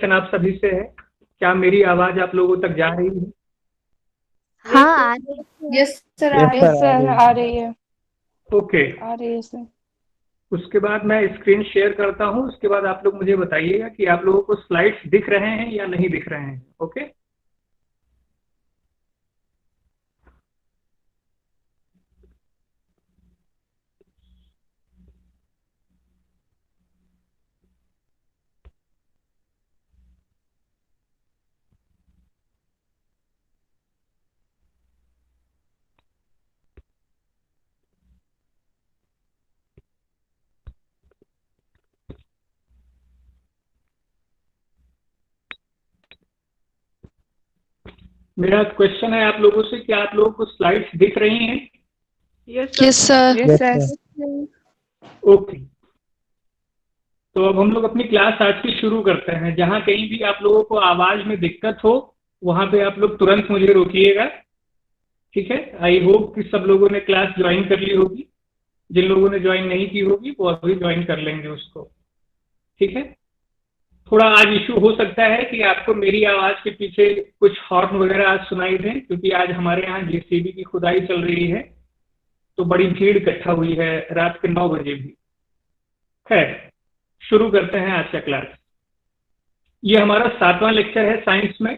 Question आप सभी से है, क्या मेरी आवाज आप लोगों तक जा रही है? हाँ, आ रही है। यस सर आ यस रही सर, आ है। रही आ है। रही है। ओके। आ रही है सर। उसके बाद मैं स्क्रीन शेयर करता हूं, उसके बाद आप लोग मुझे बताइएगा कि आप लोगों को स्लाइड्स दिख रहे हैं या नहीं दिख रहे हैं। ओके। मेरा क्वेश्चन है आप लोगों से, क्या आप लोगों को स्लाइड्स दिख रही हैं? Yes sir. Yes yes sir. Sir. Okay. तो अब हम लोग अपनी क्लास आज की शुरू करते हैं। जहां कहीं भी आप लोगों को आवाज में दिक्कत हो, वहां पे आप लोग तुरंत मुझे रोकिएगा। ठीक है। आई होप कि सब लोगों ने क्लास ज्वाइन कर ली होगी। जिन लोगों ने ज्वाइन नहीं की होगी वो अभी ज्वाइन कर लेंगे उसको। ठीक है। थोड़ा आज इशू हो सकता है कि आपको मेरी आवाज के पीछे कुछ हॉर्न वगैरह आज सुनाई दें, क्योंकि आज हमारे यहाँ जेसीबी की खुदाई चल रही है, तो बड़ी भीड़ इकट्ठा हुई है रात के 9 बजे भी। खैर, शुरू करते हैं आज का क्लास। ये हमारा 7वां लेक्चर है साइंस में,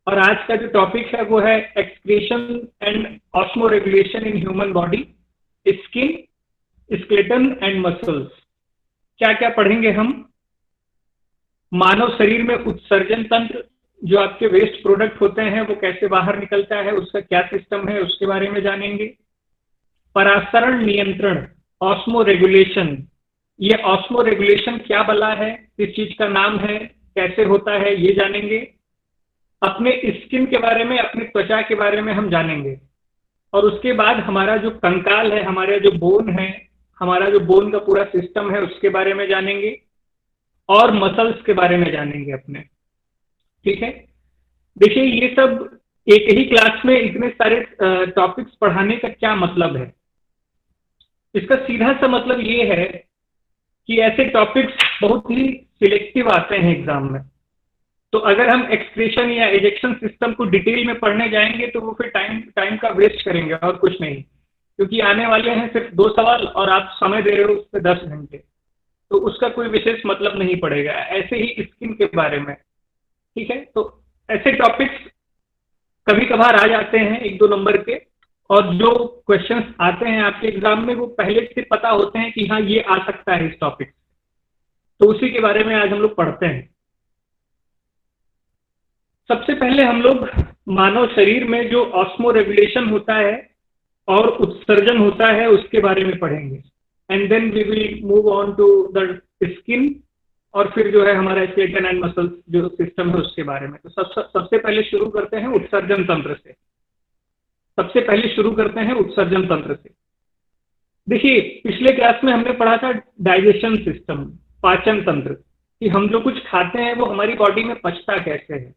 और आज का जो टॉपिक है वो है excretion and osmo regulation in human body, skin, skeleton and muscles. क्या क्या पढ़ेंगे हम? मानव शरीर में उत्सर्जन तंत्र, जो आपके वेस्ट प्रोडक्ट होते हैं वो कैसे बाहर निकलता है, उसका क्या सिस्टम है, उसके बारे में जानेंगे। परासरण नियंत्रण, ऑस्मो रेगुलेशन। ये ऑस्मो रेगुलेशन क्या बला है, किस चीज का नाम है, कैसे होता है, ये जानेंगे। अपने स्किन के बारे में, अपनी त्वचा के बारे में हम जानेंगे। और उसके बाद हमारा जो कंकाल है, हमारा जो बोन है, हमारा जो बोन का पूरा सिस्टम है, उसके बारे में जानेंगे। और मसल्स के बारे में जानेंगे अपने। ठीक है। देखिए, ये सब एक ही क्लास में इतने सारे टॉपिक्स पढ़ाने का क्या मतलब है? इसका सीधा सा मतलब ये है कि ऐसे टॉपिक्स बहुत ही सिलेक्टिव आते हैं एग्जाम में। तो अगर हम एक्सक्रीशन या एजेक्शन सिस्टम को डिटेल में पढ़ने जाएंगे तो वो फिर टाइम टाइम का वेस्ट करेंगे और कुछ नहीं, क्योंकि आने वाले हैं सिर्फ 2 सवाल और आप समय दे रहे हो उस पर 10 घंटे, तो उसका कोई विशेष मतलब नहीं पड़ेगा। ऐसे ही स्किन के बारे में। ठीक है। तो ऐसे टॉपिक्स कभी कभार आ जाते हैं 1-2 नंबर के, और जो क्वेश्चंस आते हैं आपके एग्जाम में वो पहले से पता होते हैं कि हाँ ये आ सकता है इस टॉपिक। तो उसी के बारे में आज हम लोग पढ़ते हैं। सबसे पहले हम लोग मानव शरीर में जो ऑस्मो रेगुलेशन होता है और उत्सर्जन होता है उसके बारे में पढ़ेंगे। And then we will move on to the skin, और फिर जो है हमारा स्केलेटन एंड मसल्स जो सिस्टम है उसके बारे में। तो सबसे पहले शुरू करते हैं उत्सर्जन तंत्र से। सबसे पहले शुरू करते हैं उत्सर्जन तंत्र से। देखिए, पिछले क्लास में हमने पढ़ा था डाइजेशन सिस्टम, पाचन तंत्र, कि हम जो कुछ खाते हैं वो हमारी बॉडी में पचता कैसे है।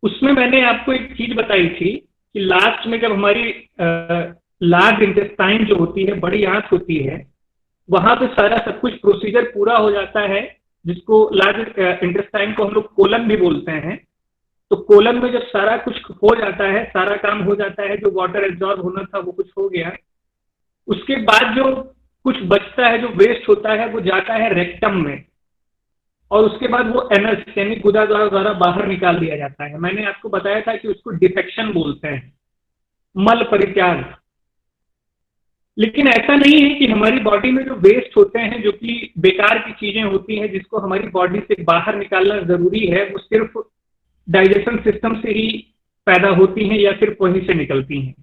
उसमें मैंने आपको एक चीज बताई थी कि लास्ट में जब हमारी लार्ज इंटेस्टाइन जो होती है, बड़ी आंत होती है, वहां पे सारा सब कुछ प्रोसीजर पूरा हो जाता है, जिसको लार्ज इंटेस्टाइन को हम लोग कोलन भी बोलते हैं। तो कोलन में जब सारा कुछ हो जाता है, सारा काम हो जाता है, जो वाटर एब्जॉर्ब होना था वो कुछ हो गया, उसके बाद जो कुछ बचता है, जो वेस्ट होता है, वो जाता है रेक्टम में, और उसके बाद वो एनस यानी गुदा द्वारा बाहर निकाल दिया जाता है। मैंने आपको बताया था कि उसको डिफेक्शन बोलते हैं, मल परित्याग। लेकिन ऐसा नहीं है कि हमारी बॉडी में जो वेस्ट होते हैं, जो कि बेकार की चीजें होती हैं जिसको हमारी बॉडी से बाहर निकालना जरूरी है, वो सिर्फ डाइजेशन सिस्टम से ही पैदा होती हैं या सिर्फ वहीं से निकलती हैं।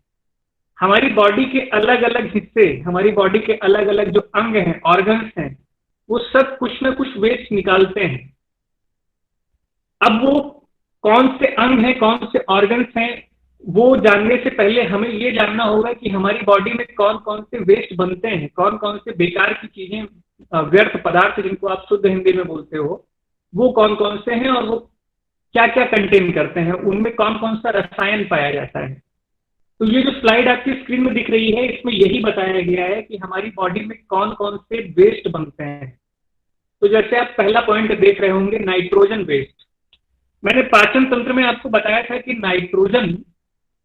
हमारी बॉडी के अलग अलग हिस्से, हमारी बॉडी के अलग अलग जो अंग हैं, ऑर्गन्स हैं, वो सब कुछ ना कुछ वेस्ट निकालते हैं। अब वो कौन से अंग हैं, कौन से ऑर्गन्स हैं, वो जानने से पहले हमें ये जानना होगा कि हमारी बॉडी में कौन कौन से वेस्ट बनते हैं, कौन कौन से बेकार की चीजें, व्यर्थ पदार्थ जिनको आप शुद्ध हिंदी में बोलते हो, वो कौन कौन से हैं और वो क्या क्या कंटेन करते हैं, उनमें कौन कौन सा रसायन पाया जाता है। तो ये जो स्लाइड आपकी स्क्रीन में दिख रही है, इसमें यही बताया गया है कि हमारी बॉडी में कौन कौन से वेस्ट बनते हैं। तो जैसे आप पहला पॉइंट देख रहे होंगे नाइट्रोजन वेस्ट। मैंने पाचन तंत्र में आपको बताया था कि नाइट्रोजन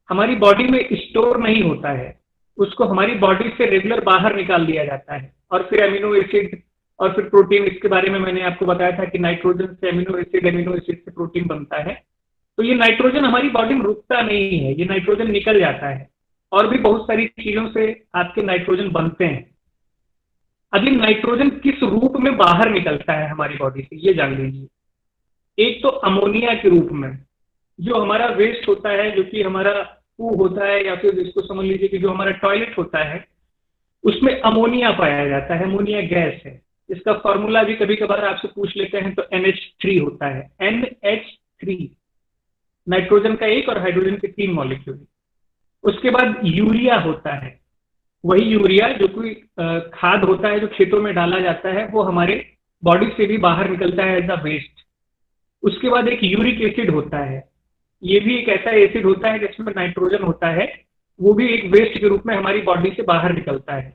हमारी बॉडी में स्टोर नहीं होता है, उसको हमारी बॉडी से रेगुलर बाहर निकाल दिया जाता है, और फिर अमीनो एसिड और फिर प्रोटीन। इसके बारे में मैंने आपको बताया था कि नाइट्रोजन से अमीनो एसिड से प्रोटीन बनता है। तो ये नाइट्रोजन हमारी बॉडी में रुकता नहीं है, ये नाइट्रोजन निकल जाता है, और भी बहुत सारी चीजों से आपके नाइट्रोजन बनते हैं। अब ये नाइट्रोजन किस रूप में बाहर निकलता है हमारी बॉडी से, ये जान लीजिए। एक तो अमोनिया के रूप में, जो हमारा वेस्ट होता है, जो कि हमारा पू होता है, या फिर इसको समझ लीजिए कि जो हमारा टॉयलेट होता है, उसमें अमोनिया पाया जाता है, अमोनिया गैस है। इसका फॉर्मूला भी कभी कभार आपसे पूछ लेते हैं, तो NH3 होता है, NH3, नाइट्रोजन का एक और हाइड्रोजन के 3 मॉलिक्यूल। उसके बाद यूरिया होता है, वही यूरिया जो कोई खाद होता है जो खेतों में डाला जाता है, वो हमारे बॉडी से भी बाहर निकलता है एज अ वेस्ट। उसके बाद एक यूरिक एसिड होता है, ये भी एक ऐसा एसिड होता है जिसमें नाइट्रोजन होता है, वो भी एक वेस्ट के रूप में हमारी बॉडी से बाहर निकलता है।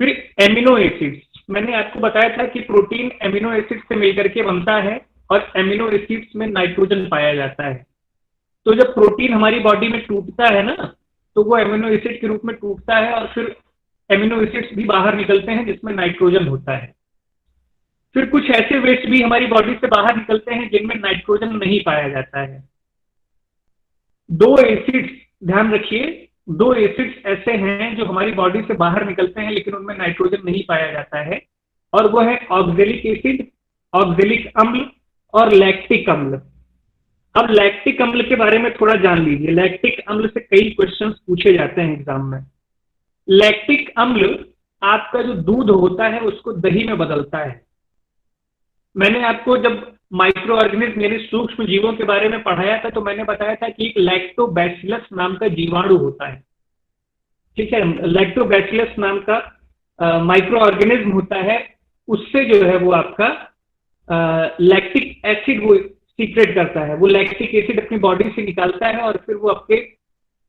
फिर एमिनो एसिड, मैंने आपको बताया था कि प्रोटीन एमिनो एसिड से मिलकर के बनता है, और एमिनो एसिड्स में नाइट्रोजन पाया जाता है। तो जब प्रोटीन हमारी बॉडी में टूटता है ना, तो वो एमिनो एसिड के रूप में टूटता है, और फिर एमिनो एसिड्स भी बाहर निकलते हैं जिसमें नाइट्रोजन होता है। फिर कुछ ऐसे वेस्ट भी हमारी बॉडी से बाहर निकलते हैं जिनमें नाइट्रोजन नहीं पाया जाता है। 2 एसिड्स, ध्यान रखिए, 2 एसिड्स ऐसे हैं जो हमारी बॉडी से बाहर निकलते हैं लेकिन उनमें नाइट्रोजन नहीं पाया जाता है, और वो है ऑक्जेलिक एसिड, ऑक्जेलिक अम्ल और लैक्टिक अम्ल। अब लैक्टिक अम्ल के बारे में थोड़ा जान लीजिए। लैक्टिक अम्ल से कई क्वेश्चंस पूछे जाते हैं एग्जाम में। लैक्टिक अम्ल आपका जो दूध होता है उसको दही में बदलता है। मैंने आपको जब माइक्रो ऑर्गेनिज्म यानी सूक्ष्म जीवों के बारे में पढ़ाया था, तो मैंने बताया था कि एक लैक्टोबैसिलस नाम का जीवाणु होता है, ठीक है, लैक्टोबैसिलस नाम का माइक्रो ऑर्गेनिज्म होता है। उससे जो है वो आपका लैक्टिक एसिड वो सीक्रेट करता है, वो लैक्टिक एसिड अपनी बॉडी से निकालता है, और फिर वो आपके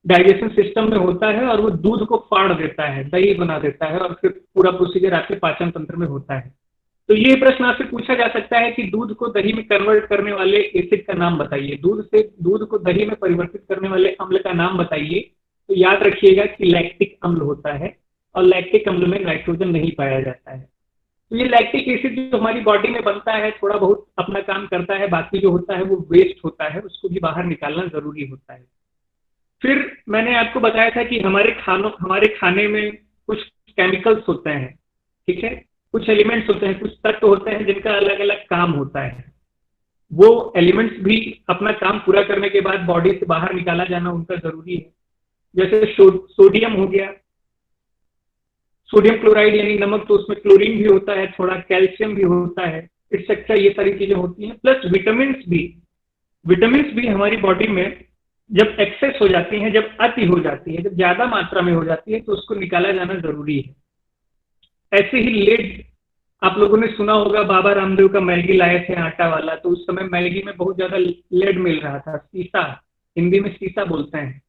डाइजेशन सिस्टम में होता है, और वो दूध को फाड़ देता है, दही बना देता है, और फिर पूरा प्रोसीजर आपके पाचन तंत्र में होता है। तो ये प्रश्न आपसे पूछा जा सकता है कि दूध को दही में कन्वर्ट करने वाले एसिड का नाम बताइए, दूध को दही में परिवर्तित करने वाले अम्ल का नाम बताइए। तो याद रखिएगा कि लैक्टिक अम्ल होता है, और लैक्टिक अम्ल में नाइट्रोजन नहीं पाया जाता है। तो ये लैक्टिक एसिड जो हमारी बॉडी में बनता है, थोड़ा बहुत अपना काम करता है, बाकी जो होता है वो वेस्ट होता है, उसको भी बाहर निकालना जरूरी होता है। फिर मैंने आपको बताया था कि हमारे खाने में कुछ केमिकल्स होते हैं, ठीक है, कुछ एलिमेंट्स होते हैं, कुछ तत्व होते हैं जिनका अलग अलग काम होता है। वो एलिमेंट्स भी अपना काम पूरा करने के बाद बॉडी से बाहर निकाला जाना उनका जरूरी है। जैसे सोडियम हो गया, सोडियम क्लोराइड यानी नमक, तो उसमें क्लोरीन भी होता है, थोड़ा कैल्शियम भी होता है, एक्सेट्रा, ये सारी चीजें होती हैं। प्लस विटामिन्स भी हमारी बॉडी में जब एक्सेस हो जाती हैं, जब अति हो जाती है, जब ज्यादा मात्रा में हो जाती है, तो उसको निकाला जाना जरूरी है। ऐसे ही लेड, आप लोगों ने सुना होगा, बाबा रामदेव का मैगी लाए थे आटा वाला, तो उस समय मैगी में बहुत ज्यादा लेड मिल रहा था, सीसा, हिंदी में सीसा बोलते हैं।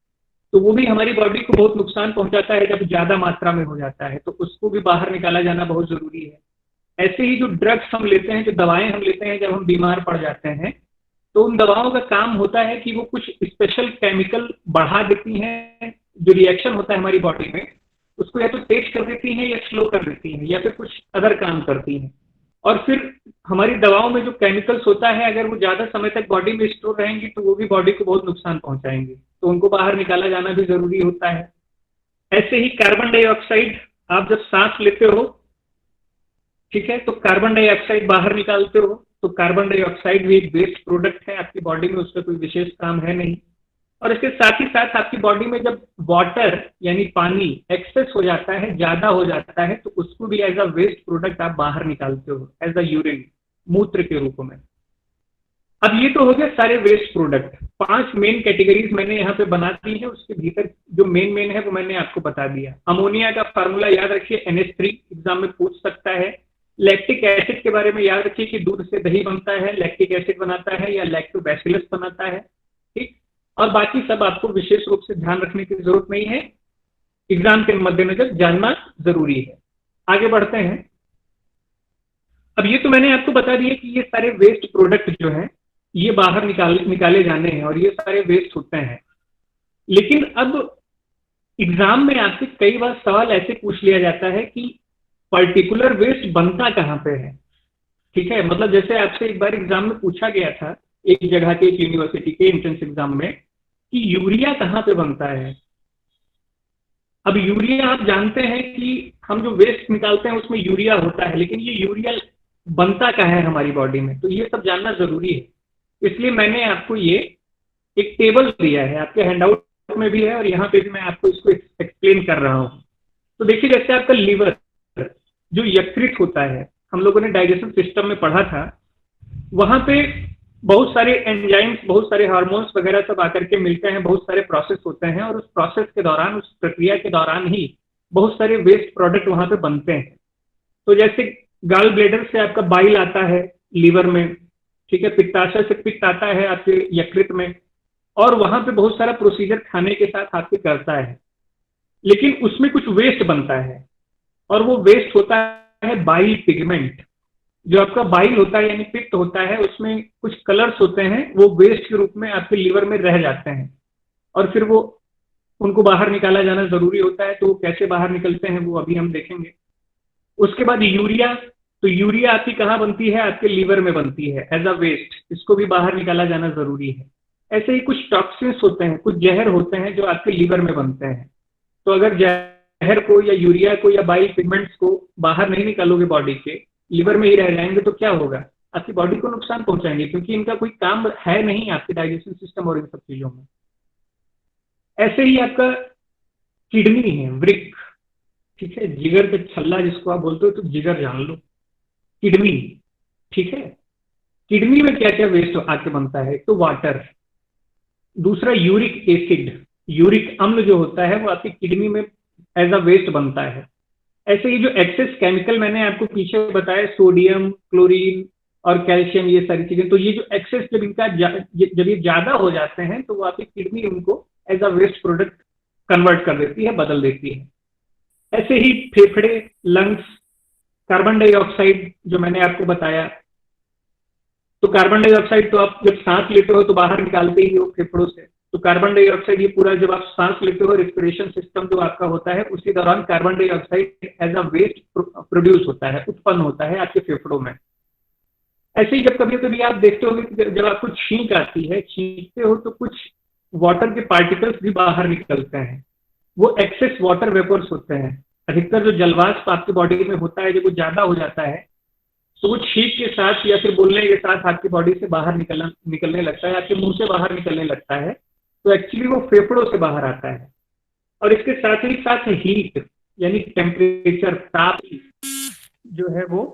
तो वो भी हमारी बॉडी को बहुत नुकसान पहुंचाता है जब ज्यादा मात्रा में हो जाता है, तो उसको भी बाहर निकाला जाना बहुत जरूरी है। ऐसे ही जो ड्रग्स हम लेते हैं, जो दवाएं हम लेते हैं जब हम बीमार पड़ जाते हैं, तो उन दवाओं का काम होता है कि वो कुछ स्पेशल केमिकल बढ़ा देती हैं, जो रिएक्शन होता है हमारी बॉडी में उसको या तो तेज कर देती हैं, या स्लो कर देती हैं, या फिर कुछ अदर काम करती हैं। और फिर हमारी दवाओं में जो केमिकल्स होता है, अगर वो ज्यादा समय तक बॉडी में स्टोर रहेंगी तो वो भी बॉडी को बहुत नुकसान पहुंचाएंगे, तो उनको बाहर निकाला जाना भी जरूरी होता है। ऐसे ही कार्बन डाइऑक्साइड, आप जब सांस लेते हो, ठीक है, तो कार्बन डाइऑक्साइड बाहर निकालते हो, तो कार्बन डाइऑक्साइड भी एक वेस्ट प्रोडक्ट है आपकी बॉडी में, उसका कोई विशेष काम है नहीं। और इसके साथ ही साथ आपकी बॉडी में जब वाटर यानी पानी एक्सेस हो जाता है, ज्यादा हो जाता है, तो उसको भी एज अ वेस्ट प्रोडक्ट आप बाहर निकालते हो, एज अ यूरिन, मूत्र के रूप में। अब ये तो हो गया सारे वेस्ट प्रोडक्ट। 5 मेन कैटेगरीज मैंने यहाँ पे बना दी है, उसके भीतर जो मेन है वो मैंने आपको बता दिया। अमोनिया का फार्मूला याद रखिए, NH3, एग्जाम में पूछ सकता है। लैक्टिक एसिड के बारे में याद रखिए कि दूध से दही बनता है, लैक्टिक एसिड बनाता है या लैक्टोबैसिलस बनाता है, ठीक। और बाकी सब आपको विशेष रूप से ध्यान रखने की जरूरत नहीं है, एग्जाम के मद्देनजर जानना जरूरी है। आगे बढ़ते हैं। अब ये तो मैंने आपको बता दिया कि ये सारे वेस्ट प्रोडक्ट जो हैं ये बाहर निकाले जाने हैं और ये सारे वेस्ट होते हैं। लेकिन अब एग्जाम में आपसे कई बार सवाल ऐसे पूछ लिया जाता है कि पर्टिकुलर वेस्ट बनता कहाँ पे है। ठीक है, मतलब जैसे आपसे एक बार एग्जाम में पूछा गया था एक जगह के, एक यूनिवर्सिटी के एंट्रेंस एग्जाम में, कि यूरिया कहाँ पे बनता है। अब यूरिया आप जानते हैं कि हम जो वेस्ट निकालते हैं उसमें यूरिया होता है, लेकिन ये यूरिया बनता कहाँ है हमारी बॉडी में, तो ये सब जानना जरूरी है। इसलिए मैंने आपको ये एक टेबल दिया है, आपके हैंडआउट में भी है और यहाँ पे भी मैं आपको इसको एक्सप्लेन कर रहा हूँ। तो देखिए, जैसे आपका लीवर जो यकृत होता है, हम लोगों ने डाइजेशन सिस्टम में पढ़ा था, वहां पे बहुत सारे एंजाइम्स, बहुत सारे हार्मोन्स वगैरह सब आकर के मिलते हैं, बहुत सारे प्रोसेस होते हैं और उस प्रोसेस के दौरान, उस प्रक्रिया के दौरान ही बहुत सारे वेस्ट प्रोडक्ट वहां पे बनते हैं। तो जैसे गाल ब्लेडर से आपका बाइल आता है लीवर में, ठीक है, पित्ताशय से पित्त आता है आपके यकृत में, और वहां पे बहुत सारा प्रोसीजर खाने के साथ आपके करता है। लेकिन उसमें कुछ वेस्ट बनता है और वो वेस्ट होता है बाइल पिगमेंट। जो आपका बाइल होता है यानी पित्त होता है, उसमें कुछ कलर्स होते हैं, वो वेस्ट के रूप में आपके लीवर में रह जाते हैं और फिर वो उनको बाहर निकाला जाना जरूरी होता है। तो वो कैसे बाहर निकलते हैं वो अभी हम देखेंगे। उसके बाद यूरिया, तो यूरिया आपकी कहाँ बनती है, आपके लीवर में बनती है एज अ वेस्ट, इसको भी बाहर निकाला जाना जरूरी है। ऐसे ही कुछ टॉक्सिन्स होते हैं, कुछ जहर होते हैं जो आपके लीवर में बनते हैं। तो अगर जहर को या यूरिया को या बाइल पिगमेंट्स को बाहर नहीं निकालोगे बॉडी के, लीवर में ही रह जाएंगे, तो क्या होगा, आपकी बॉडी को नुकसान पहुंचाएंगे, क्योंकि इनका कोई काम है नहीं आपके डाइजेशन सिस्टम और इन सब चीजों में। ऐसे ही आपका किडनी है, वृक्क, ठीक है, जिगर का छल्ला जिसको आप बोलते हो, तो जिगर जान लो, किडनी, ठीक है। किडनी में क्या क्या वेस्ट आके बनता है, तो वाटर, दूसरा यूरिक एसिड, यूरिक अम्ल जो होता है वो आपकी किडनी में एज अ वेस्ट बनता है। ऐसे ही जो एक्सेस केमिकल मैंने आपको पीछे बताया, सोडियम, क्लोरीन और कैल्शियम, ये सारी चीजें, तो ये जो एक्सेस जब इनका जब ये ज्यादा हो जाते हैं तो वो आपकी किडनी उनको as a waste product convert कर देती है, बदल देती है। ऐसे ही फेफड़े, लंग्स, कार्बन डाइऑक्साइड जो मैंने आपको बताया, तो कार्बन डाइऑक्साइड तो आप जब सांस लेते हो तो बाहर निकालते ही हो फेफड़ों से। तो कार्बन डाइऑक्साइड ये पूरा जब आप सांस लेते हो, रेस्पिरेशन सिस्टम जो आपका होता है, उसी दौरान carbon dioxide as a waste प्रोड्यूस होता है, उत्पन्न होता है आपके फेफड़ों में। ऐसे ही जब कभी कभी आप देखते हो कि जब आपको छींक आती है, छींकते हो, तो कुछ वाटर के पार्टिकल्स भी बाहर निकलते हैं, वो एक्सेस वाटर वेपर्स होते हैं। अधिकतर जो जलवाष्प आपकी बॉडी में होता है, जब वो ज्यादा हो जाता है तो वो छींक के साथ या फिर बोलने के साथ आपकी बॉडी से बाहर निकलने लगता है, आपके मुंह से बाहर निकलने लगता है। तो एक्चुअली वो फेफड़ों से बाहर आता है। और इसके साथ ही साथ हीट यानी टेम्परेचर, ताप जो है वो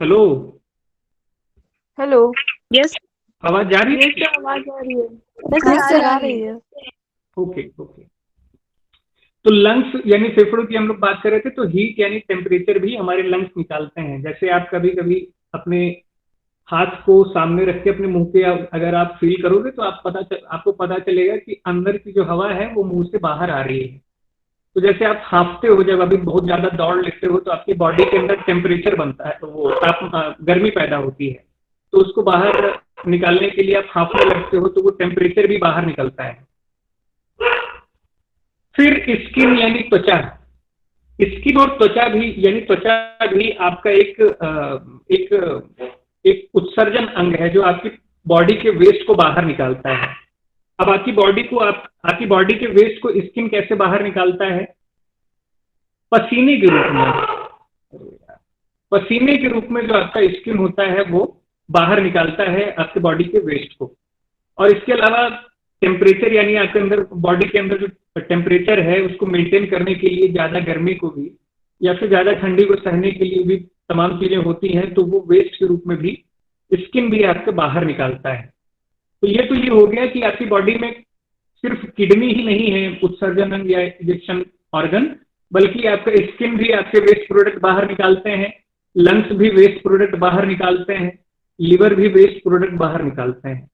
हेलो हेलो। यस आवाज जा रही है? यस सर, आवाज आ रही है। यस सर, आ रही है। Okay okay. तो लंग्स यानी फेफड़ों की हम लोग बात कर रहे थे, तो हीट यानी टेम्परेचर भी हमारे लंग्स निकालते हैं। जैसे आप कभी कभी अपने हाथ को सामने रख के अपने मुंह पे अगर आप फील करोगे तो आपको पता चलेगा कि अंदर की जो हवा है वो मुंह से बाहर आ रही है। तो जैसे आप हांफते हो, जब अभी बहुत ज्यादा दौड़ लेते हो, तो आपकी बॉडी के अंदर टेम्परेचर बनता है, तो वो गर्मी पैदा होती है, तो उसको बाहर निकालने के लिए आप हांफने लगते हो, तो वो टेम्परेचर भी बाहर निकलता है। फिर स्किन यानी त्वचा, स्किन और त्वचा भी यानी त्वचा भी आपका एक उत्सर्जन अंग है जो आपकी बॉडी के वेस्ट को बाहर निकालता है। अब आपकी बॉडी के वेस्ट को स्किन कैसे बाहर निकालता है? पसीने के रूप में। पसीने के रूप में जो आपका स्किन होता है वो बाहर निकालता है आपके बॉडी के वेस्ट को। और इसके अलावा टेम्परेचर यानी आपके अंदर बॉडी के अंदर जो टेम्परेचर है उसको मेंटेन करने के लिए, ज्यादा गर्मी को भी या फिर ज्यादा ठंडी को सहने के लिए भी तमाम चीजें होती हैं, तो वो वेस्ट के रूप में भी स्किन भी आपके बाहर निकालता है। तो ये हो गया कि आपकी बॉडी में सिर्फ किडनी ही नहीं है उत्सर्जन अंग या इजेक्शन ऑर्गन, बल्कि आपका स्किन भी आपके वेस्ट प्रोडक्ट बाहर निकालते हैं, लंग्स भी वेस्ट प्रोडक्ट बाहर निकालते हैं, लिवर भी वेस्ट प्रोडक्ट बाहर निकालते हैं।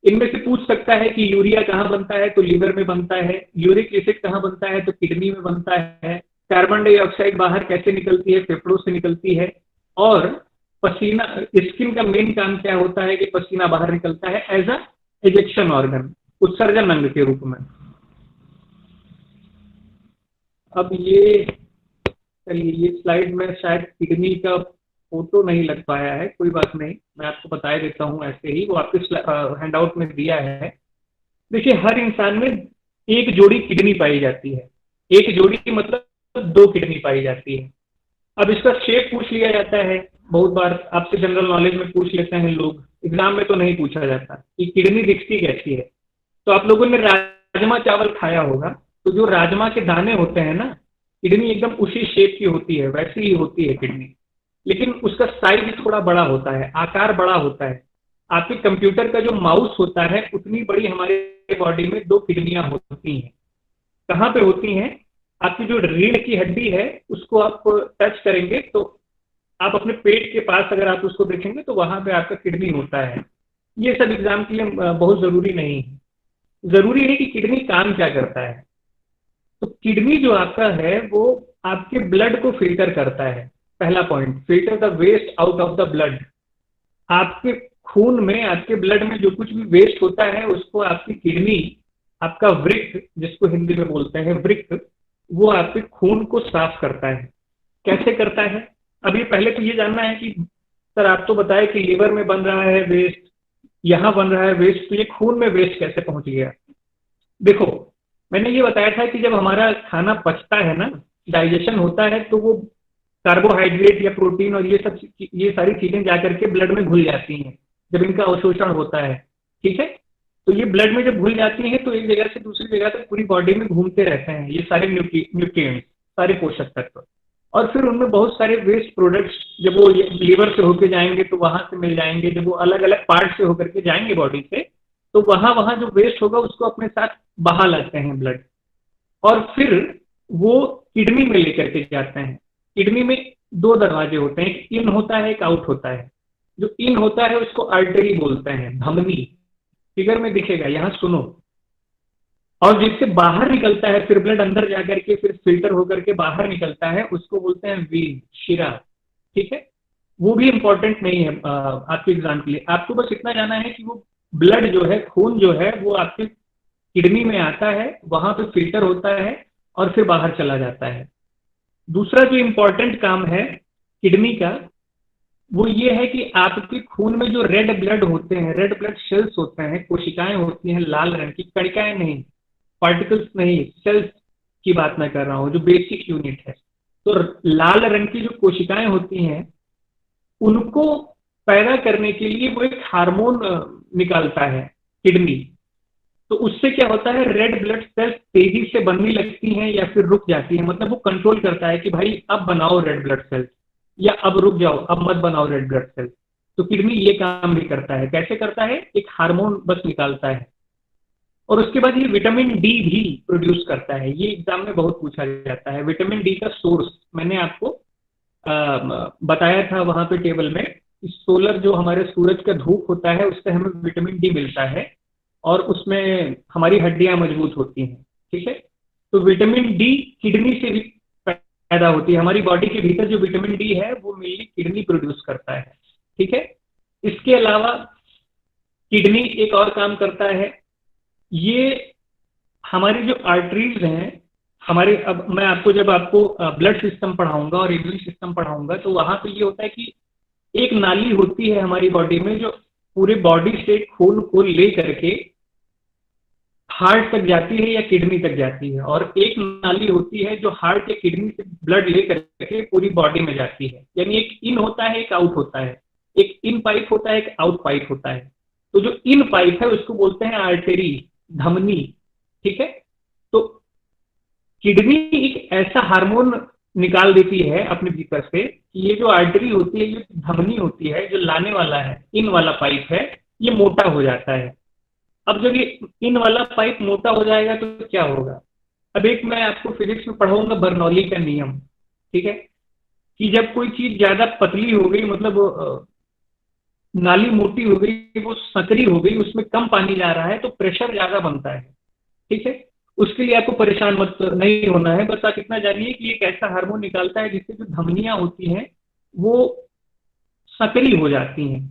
इनमें से पूछ सकता है कि यूरिया कहाँ बनता है, तो लिवर में बनता है। यूरिक एसिड कहाँ बनता है, तो किडनी में बनता है। कार्बन डाइऑक्साइड बाहर कैसे निकलती है, फेफड़ों से निकलती है। और पसीना, स्किन का मेन काम क्या होता है कि पसीना बाहर निकलता है एज अ एजेक्शन ऑर्गन, उत्सर्जन अंग के रूप में। अब ये चलिए, ये स्लाइड में शायद किडनी का फोटो नहीं लग पाया है, कोई बात नहीं, मैं आपको बता देता हूँ ऐसे ही, वो आपके हैंडआउट में दिया है। देखिए, हर इंसान में एक जोड़ी किडनी पाई जाती है। एक जोड़ी मतलब दो किडनी पाई जाती है। अब इसका शेप पूछ लिया जाता है, बहुत बार आपसे जनरल नॉलेज में पूछ लेते हैं लोग, एग्जाम में तो नहीं पूछा जाता कि किडनी दिखती कैसी है। तो आप लोगों ने राजमा चावल खाया होगा, तो जो राजमा के दाने होते हैं ना, किडनी एकदम उसी शेप की होती है, वैसी ही होती है किडनी, लेकिन उसका साइज थोड़ा बड़ा होता है, आकार बड़ा होता है। आपके कंप्यूटर का जो माउस होता है उतनी बड़ी हमारे बॉडी में दो किडनियां होती हैं। कहाँ पे होती हैं? आपकी जो रीढ़ की हड्डी है उसको आप टच करेंगे तो आप अपने पेट के पास अगर आप उसको देखेंगे तो वहां पे आपका किडनी होता है। ये सब एग्जाम के लिए बहुत जरूरी नहीं है। जरूरी है कि किडनी काम क्या करता है। तो किडनी जो आपका है वो आपके ब्लड को फिल्टर करता है। पहला point, filter the waste out of the blood. आपके खून में, आपके ब्लड में जो कुछ भी वेस्ट होता है उसको आपकी किडनी, आपका वृक्क जिसको हिंदी में बोलते हैं वृक्क, वो आपके खून को साफ करता है। कैसे करता है? अभी पहले तो ये जानना है कि सर आप तो बताए कि लीवर में बन रहा है वेस्ट, यहाँ बन रहा है वेस्ट, तो ये खून में वेस्ट कैसे पहुंच गया? देखो, मैंने ये बताया था कि जब हमारा खाना पचता है ना, डाइजेशन होता है, तो वो कार्बोहाइड्रेट या प्रोटीन और ये सारी चीजें जाकर के ब्लड में घुल जाती हैं जब इनका अवशोषण होता है। ठीक है, तो ये ब्लड में जब घुल जाती हैं तो एक जगह से दूसरी जगह तक पूरी बॉडी में घूमते रहते हैं ये सारे न्यूट्रिएंट्स, सारे पोषक तत्व। और फिर उनमें बहुत सारे वेस्ट प्रोडक्ट्स, जब वो लीवर से होकर जाएंगे तो वहां से मिल जाएंगे, जब वो अलग अलग पार्ट से होकर के जाएंगे बॉडी से, तो वहां वहां जो वेस्ट होगा उसको अपने साथ बहा लाते हैं ब्लड, और फिर वो किडनी में लेकर के जाते हैं। किडनी में दो दरवाजे होते हैं, एक इन होता है, एक आउट होता है। जो इन होता है उसको आर्टरी बोलते हैं, धमनी, फिगर में दिखेगा, यहां सुनो। और जिससे बाहर निकलता है फिर ब्लड अंदर जाकर के फिर फिल्टर होकर के बाहर निकलता है, उसको बोलते हैं वीन, शिरा। ठीक है, वो भी इंपॉर्टेंट नहीं है आपके एग्जाम के लिए। आपको बस इतना जाना है कि वो ब्लड जो है, खून जो है, वो आपके किडनी में आता है, वहां पे फिल्टर होता है और फिर बाहर चला जाता है। दूसरा जो इंपॉर्टेंट काम है किडनी का, वो ये है कि आपके खून में जो रेड ब्लड होते हैं, रेड ब्लड सेल्स होते हैं, कोशिकाएं होती हैं लाल रंग की, कणिकाएं नहीं, पार्टिकल्स नहीं, सेल्स की बात मैं कर रहा हूं, जो बेसिक यूनिट है। तो लाल रंग की जो कोशिकाएं होती हैं उनको पैदा करने के लिए वो एक हार्मोन निकालता है किडनी। तो उससे क्या होता है, रेड ब्लड सेल्स तेजी से बनने लगती हैं या फिर रुक जाती हैं। मतलब वो कंट्रोल करता है कि भाई अब बनाओ रेड ब्लड सेल्स, या अब रुक जाओ, अब मत बनाओ रेड ब्लड सेल्स। तो किडनी ये काम भी करता है। कैसे करता है? एक हार्मोन बस निकालता है। और उसके बाद ये विटामिन डी भी प्रोड्यूस करता है। ये एग्जाम में बहुत पूछा जाता है। विटामिन डी का सोर्स मैंने आपको बताया था वहां पे टेबल में। सोलर, जो हमारे सूरज का धूप होता है, उससे हमें विटामिन डी मिलता है और उसमें हमारी हड्डियां मजबूत होती हैं। ठीक है, तो विटामिन डी किडनी से भी पैदा होती है। हमारी बॉडी के भीतर जो विटामिन डी है वो मेनली किडनी प्रोड्यूस करता है। ठीक है, इसके अलावा किडनी एक और काम करता है, ये हमारी जो आर्टरीज हैं हमारे, अब मैं आपको जब आपको ब्लड सिस्टम पढ़ाऊंगा और इम्यून सिस्टम पढ़ाऊंगा तो वहां पे ये होता है कि एक नाली होती है हमारी बॉडी में जो पूरे बॉडी से खून को ले करके हार्ट तक जाती है या किडनी तक जाती है, और एक नाली होती है जो हार्ट या किडनी से ब्लड ले करके पूरी बॉडी में जाती है। यानी एक इन होता है, एक आउट होता है, एक इन पाइप होता है, एक आउट पाइप होता है। तो जो इन पाइप है उसको बोलते हैं आर्टरी, धमनी। ठीक है, तो किडनी एक ऐसा हार्मोन निकाल देती है अपने भीतर से कि ये जो आर्टरी होती है, ये धमनी होती है, जो लाने वाला है, इन वाला पाइप है, ये मोटा हो जाता है। अब जब ये इन वाला पाइप मोटा हो जाएगा तो क्या होगा? अब एक मैं आपको फिजिक्स में पढ़ाऊंगा, बर्नौली का नियम। ठीक है, कि जब कोई चीज ज्यादा पतली हो गई, मतलब नाली मोटी हो गई, वो संकरी हो गई, उसमें कम पानी जा रहा है तो प्रेशर ज्यादा बनता है। ठीक है, उसके लिए आपको परेशान मत नहीं होना है, बस आप इतना जानिए कि एक ऐसा हार्मोन निकालता है जिससे जो धमनियां होती हैं वो सकरी हो जाती हैं।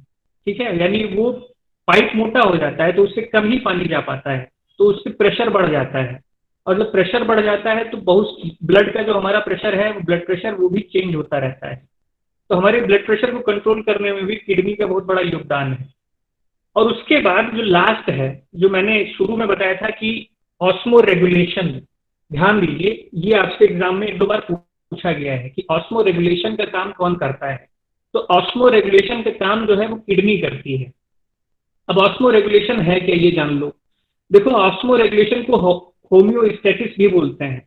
ठीक है, यानी वो पाइप मोटा हो जाता है तो उससे कम ही पानी जा पाता है, तो उससे प्रेशर बढ़ जाता है। और जब प्रेशर बढ़ जाता है तो बहुत ब्लड का जो हमारा प्रेशर है, वो ब्लड प्रेशर वो भी चेंज होता रहता है। तो हमारे ब्लड प्रेशर को कंट्रोल करने में भी किडनी का बहुत बड़ा योगदान है। और उसके बाद जो लास्ट है, जो मैंने शुरू में बताया था कि ऑस्मो रेगुलेशन, ध्यान दीजिए, ये आपसे एग्जाम में एक दो बार पूछा गया है कि ऑस्मो रेगुलेशन का काम कौन करता है। तो ऑस्मो रेगुलेशन का काम जो है वो किडनी करती है। अब ऑस्मो रेगुलेशन है क्या, ये जान लो। देखो, ऑस्मो रेगुलेशन को होम्योस्टेसिस भी बोलते हैं,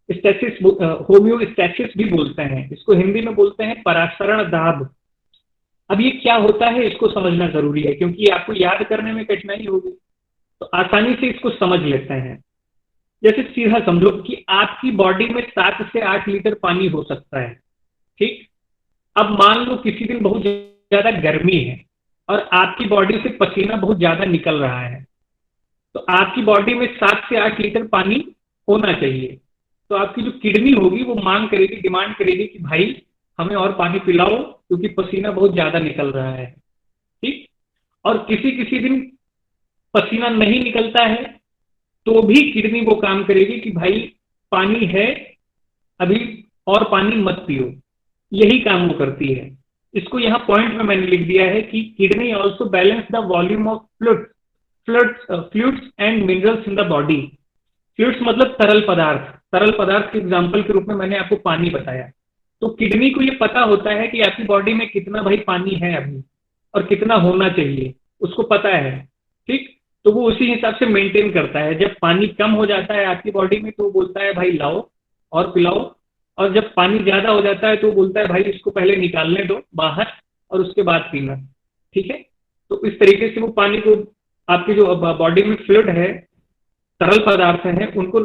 स्टेसिस होम्योस्टेसिस भी बोलते हैं, इसको हिंदी में बोलते हैं परासरण दाब। अब ये क्या होता है इसको समझना जरूरी है, क्योंकि आपको याद करने में कठिनाई होगी, तो आसानी से इसको समझ लेते हैं। जैसे सीधा समझो कि आपकी बॉडी में 7 से 8 लीटर पानी हो सकता है। ठीक, अब मान लो किसी दिन बहुत ज्यादा गर्मी है और आपकी बॉडी से पसीना बहुत ज्यादा निकल रहा है, तो आपकी बॉडी में 7 से 8 लीटर पानी होना चाहिए। तो आपकी जो किडनी होगी वो मांग करेगी, डिमांड करेगी कि भाई हमें और पानी पिलाओ क्योंकि पसीना बहुत ज्यादा निकल रहा है। ठीक, और किसी किसी दिन पसीना नहीं निकलता है तो भी किडनी वो काम करेगी कि भाई पानी है, अभी और पानी मत पियो। यही काम वो करती है। इसको यहाँ पॉइंट में मैंने लिख दिया है कि kidney also balance the volume of fluids and minerals in the body. Fluids मतलब तरल पदार्थ, तरल पदार्थ के एग्जाम्पल के रूप में मैंने आपको पानी बताया। तो किडनी को ये पता होता है कि आपकी बॉडी में कितना भाई पानी है अभी और कितना होना चाहिए, उसको पता है। ठीक, तो वो उसी हिसाब से मेंटेन करता है। जब पानी कम हो जाता है आपकी बॉडी में तो वो बोलता है भाई लाओ और पिलाओ, और जब पानी ज्यादा हो जाता है तो बोलता है भाई इसको पहले निकालने दो बाहर और उसके बाद पीना। ठीक है, तो इस तरीके से वो पानी को, आपकी जो बॉडी में फ्लूइड है, तरल पदार्थ है, उनको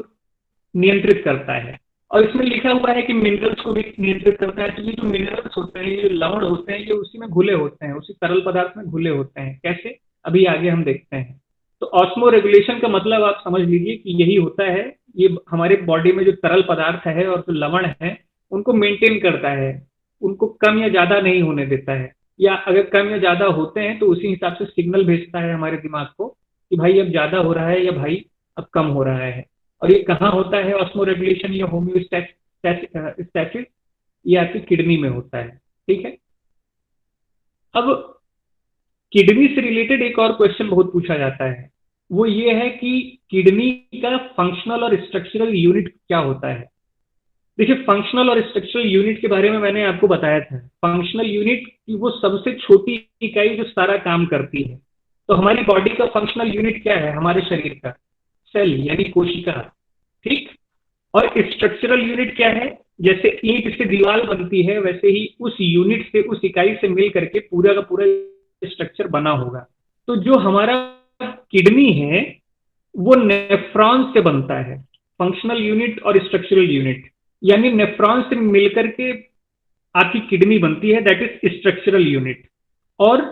नियंत्रित करता है। और इसमें लिखा हुआ है कि मिनरल्स को भी नियंत्रित करता है। तो ये जो मिनरल्स होते हैं, ये लवण होते हैं, ये उसी में घुले होते हैं, उसी तरल पदार्थ में घुले होते हैं। कैसे, अभी आगे हम देखते हैं। तो ऑस्मो रेगुलेशन का मतलब आप समझ लीजिए कि यही होता है, ये हमारे बॉडी में जो तरल पदार्थ है और जो लवण है उनको मेंटेन करता है, उनको कम या ज्यादा नहीं होने देता है, या अगर कम या ज्यादा होते हैं तो उसी हिसाब से सिग्नल भेजता है हमारे दिमाग को कि भाई अब ज्यादा हो रहा है या भाई अब कम हो रहा है। और ये कहाँ होता है ऑस्मो रेगुलेशन या होम्योस्टैसिस, ये आपकी किडनी में होता है। ठीक है, अब किडनी से रिलेटेड एक और क्वेश्चन बहुत पूछा जाता है, वो ये है कि किडनी का फंक्शनल और स्ट्रक्चरल यूनिट क्या होता है। देखिए, फंक्शनल और स्ट्रक्चरल यूनिट के बारे में मैंने आपको बताया था। फंक्शनल यूनिट की वो सबसे छोटी इकाई जो सारा काम करती है। तो हमारी बॉडी का फंक्शनल यूनिट क्या है, हमारे शरीर का सेल यानी कोशिका। ठीक, और स्ट्रक्चरल यूनिट क्या है, जैसे ईंट से दीवार बनती है वैसे ही उस यूनिट से, उस इकाई से मिल करके पूरा का पूरा स्ट्रक्चर बना होगा। तो जो हमारा किडनी है वो नेफ्रॉन से बनता है, फंक्शनल यूनिट और स्ट्रक्चरल यूनिट, यानी नेफ्रॉन से मिलकर के आपकी किडनी बनती है, दैट इज स्ट्रक्चरल यूनिट। और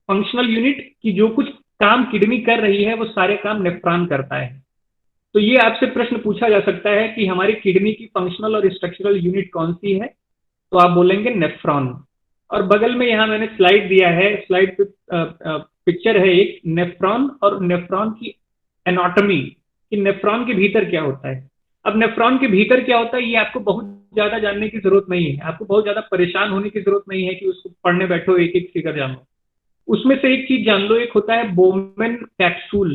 फंक्शनल यूनिट की जो कुछ काम किडनी कर रही है वो सारे काम नेफ्रॉन करता है। तो ये आपसे प्रश्न पूछा जा सकता है कि हमारी किडनी की फंक्शनल और स्ट्रक्चरल यूनिट कौन सी है, तो आप बोलेंगे नेफ्रॉन। और बगल में यहाँ मैंने स्लाइड दिया है, स्लाइड पे पिक्चर है एक नेफ्रॉन और नेफ्रॉन की एनाटॉमी, कि नेफ्रॉन के भीतर क्या होता है। अब नेफ्रॉन के भीतर क्या होता है ये आपको बहुत ज्यादा जानने की जरूरत नहीं है, आपको बहुत ज्यादा परेशान होने की जरूरत नहीं है कि उसको पढ़ने बैठो एक एक फिगर जानो। उसमें से एक चीज जान लो, एक होता है बोमेन कैप्सूल,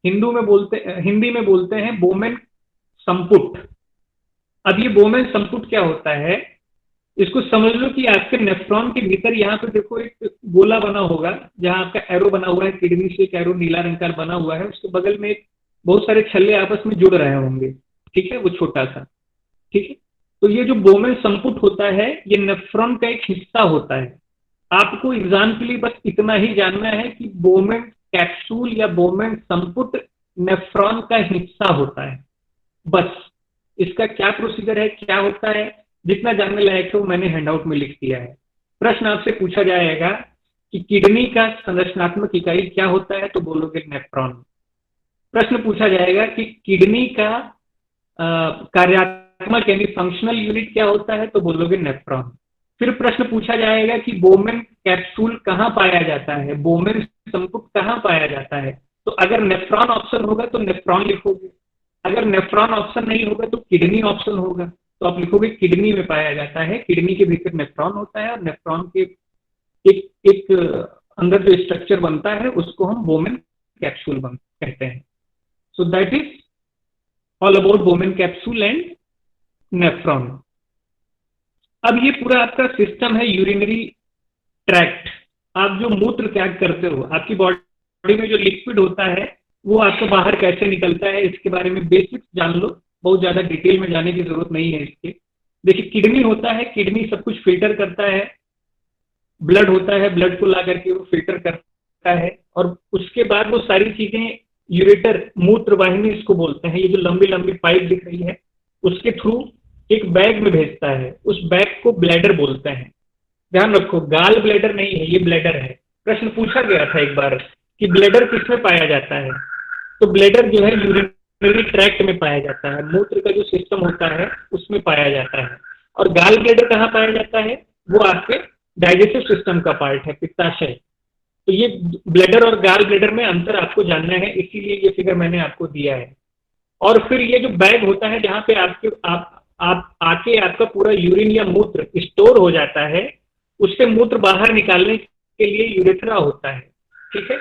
हिंदी में बोलते हैं बोमेन संपुट। अब ये बोमेन संपुट क्या होता है, इसको समझ लो कि आपके नेफ्रॉन के भीतर यहाँ पे देखो एक गोला बना होगा जहां आपका एरो बना हुआ है, किडनी से एक एरो नीला रंग का बना हुआ है, उसके बगल में एक बहुत सारे छल्ले आपस में जुड़ रहे होंगे। ठीक है, वो छोटा सा। ठीक है, तो ये जो बोमेन संपुट होता है ये नेफ्रॉन का एक हिस्सा होता है। आपको एग्जाम के लिए बस इतना ही जानना है कि बोमेन कैप्सूल या बोमेन संपुट नेफ्रॉन का हिस्सा होता है, बस। इसका क्या प्रोसीजर है, क्या होता है, जितना जानने लायक है वो मैंने हैंडआउट में लिख दिया है। प्रश्न आपसे पूछा जाएगा कि किडनी का संरचनात्मक इकाई क्या होता है, तो बोलोगे नेफ्रॉन। प्रश्न पूछा जाएगा कि किडनी का कार्यात्मक यानी फंक्शनल यूनिट क्या होता है, तो बोलोगे नेफ्रॉन। फिर प्रश्न पूछा जाएगा कि बोमेन कैप्सूल कहाँ पाया जाता है, बोमेन संकुट कहाँ पाया जाता है, तो अगर नेफ्रॉन ऑप्शन होगा तो नेफ्रॉन लिखोगे, अगर नेफ्रॉन ऑप्शन नहीं होगा तो किडनी ऑप्शन होगा, तो आप लिखोगे किडनी में पाया जाता है, किडनी के भीतर नेफ्रॉन होता है और नेफ्रॉन के एक एक अंदर जो स्ट्रक्चर बनता है उसको हम बोमेन कैप्सूल कहते हैं। So that is all about Bowman capsule and nephron. अब ये पूरा आपका सिस्टम है यूरिनरी ट्रैक्ट। आप जो मूत्र त्याग करते हो, आपकी बॉडी में जो लिक्विड होता है वो आपको बाहर कैसे निकलता है, इसके बारे में बेसिक्स जान लो, बहुत ज्यादा डिटेल में जाने की जरूरत नहीं है इसके। देखिए, किडनी होता है, किडनी सब कुछ फिल्टर करता है, ब्लड होता है, ब्लड को ला करके वो फिल्टर करता है, और उसके बाद वो सारी चीजें यूरेटर, मूत्र वाहिनी इसको बोलते हैं, ये जो लंबी लंबी पाइप दिख रही है उसके थ्रू एक बैग में भेजता है, उस बैग को ब्लैडर बोलते हैं। ध्यान रखो, गाल ब्लैडर नहीं है, ये ब्लैडर है। प्रश्न पूछा गया था एक बार कि ब्लैडर किसमें पाया जाता है, तो ब्लैडर जो है यूरिनरी ट्रैक्ट में पाया जाता है, मूत्र का जो सिस्टम होता है उसमें पाया जाता है। और गाल ब्लैडर कहाँ पाया जाता है, वो आपके डाइजेस्टिव सिस्टम का पार्ट है, पित्ताशय। तो ये ब्लैडर और गाल ब्लैडर में अंतर आपको जानना है, इसीलिए ये फिगर मैंने आपको दिया है। और फिर ये जो बैग होता है जहाँ पे आप आके आपका पूरा यूरिन या मूत्र स्टोर हो जाता है, उससे मूत्र बाहर निकालने के लिए यूरेथ्रा होता है, ठीक है।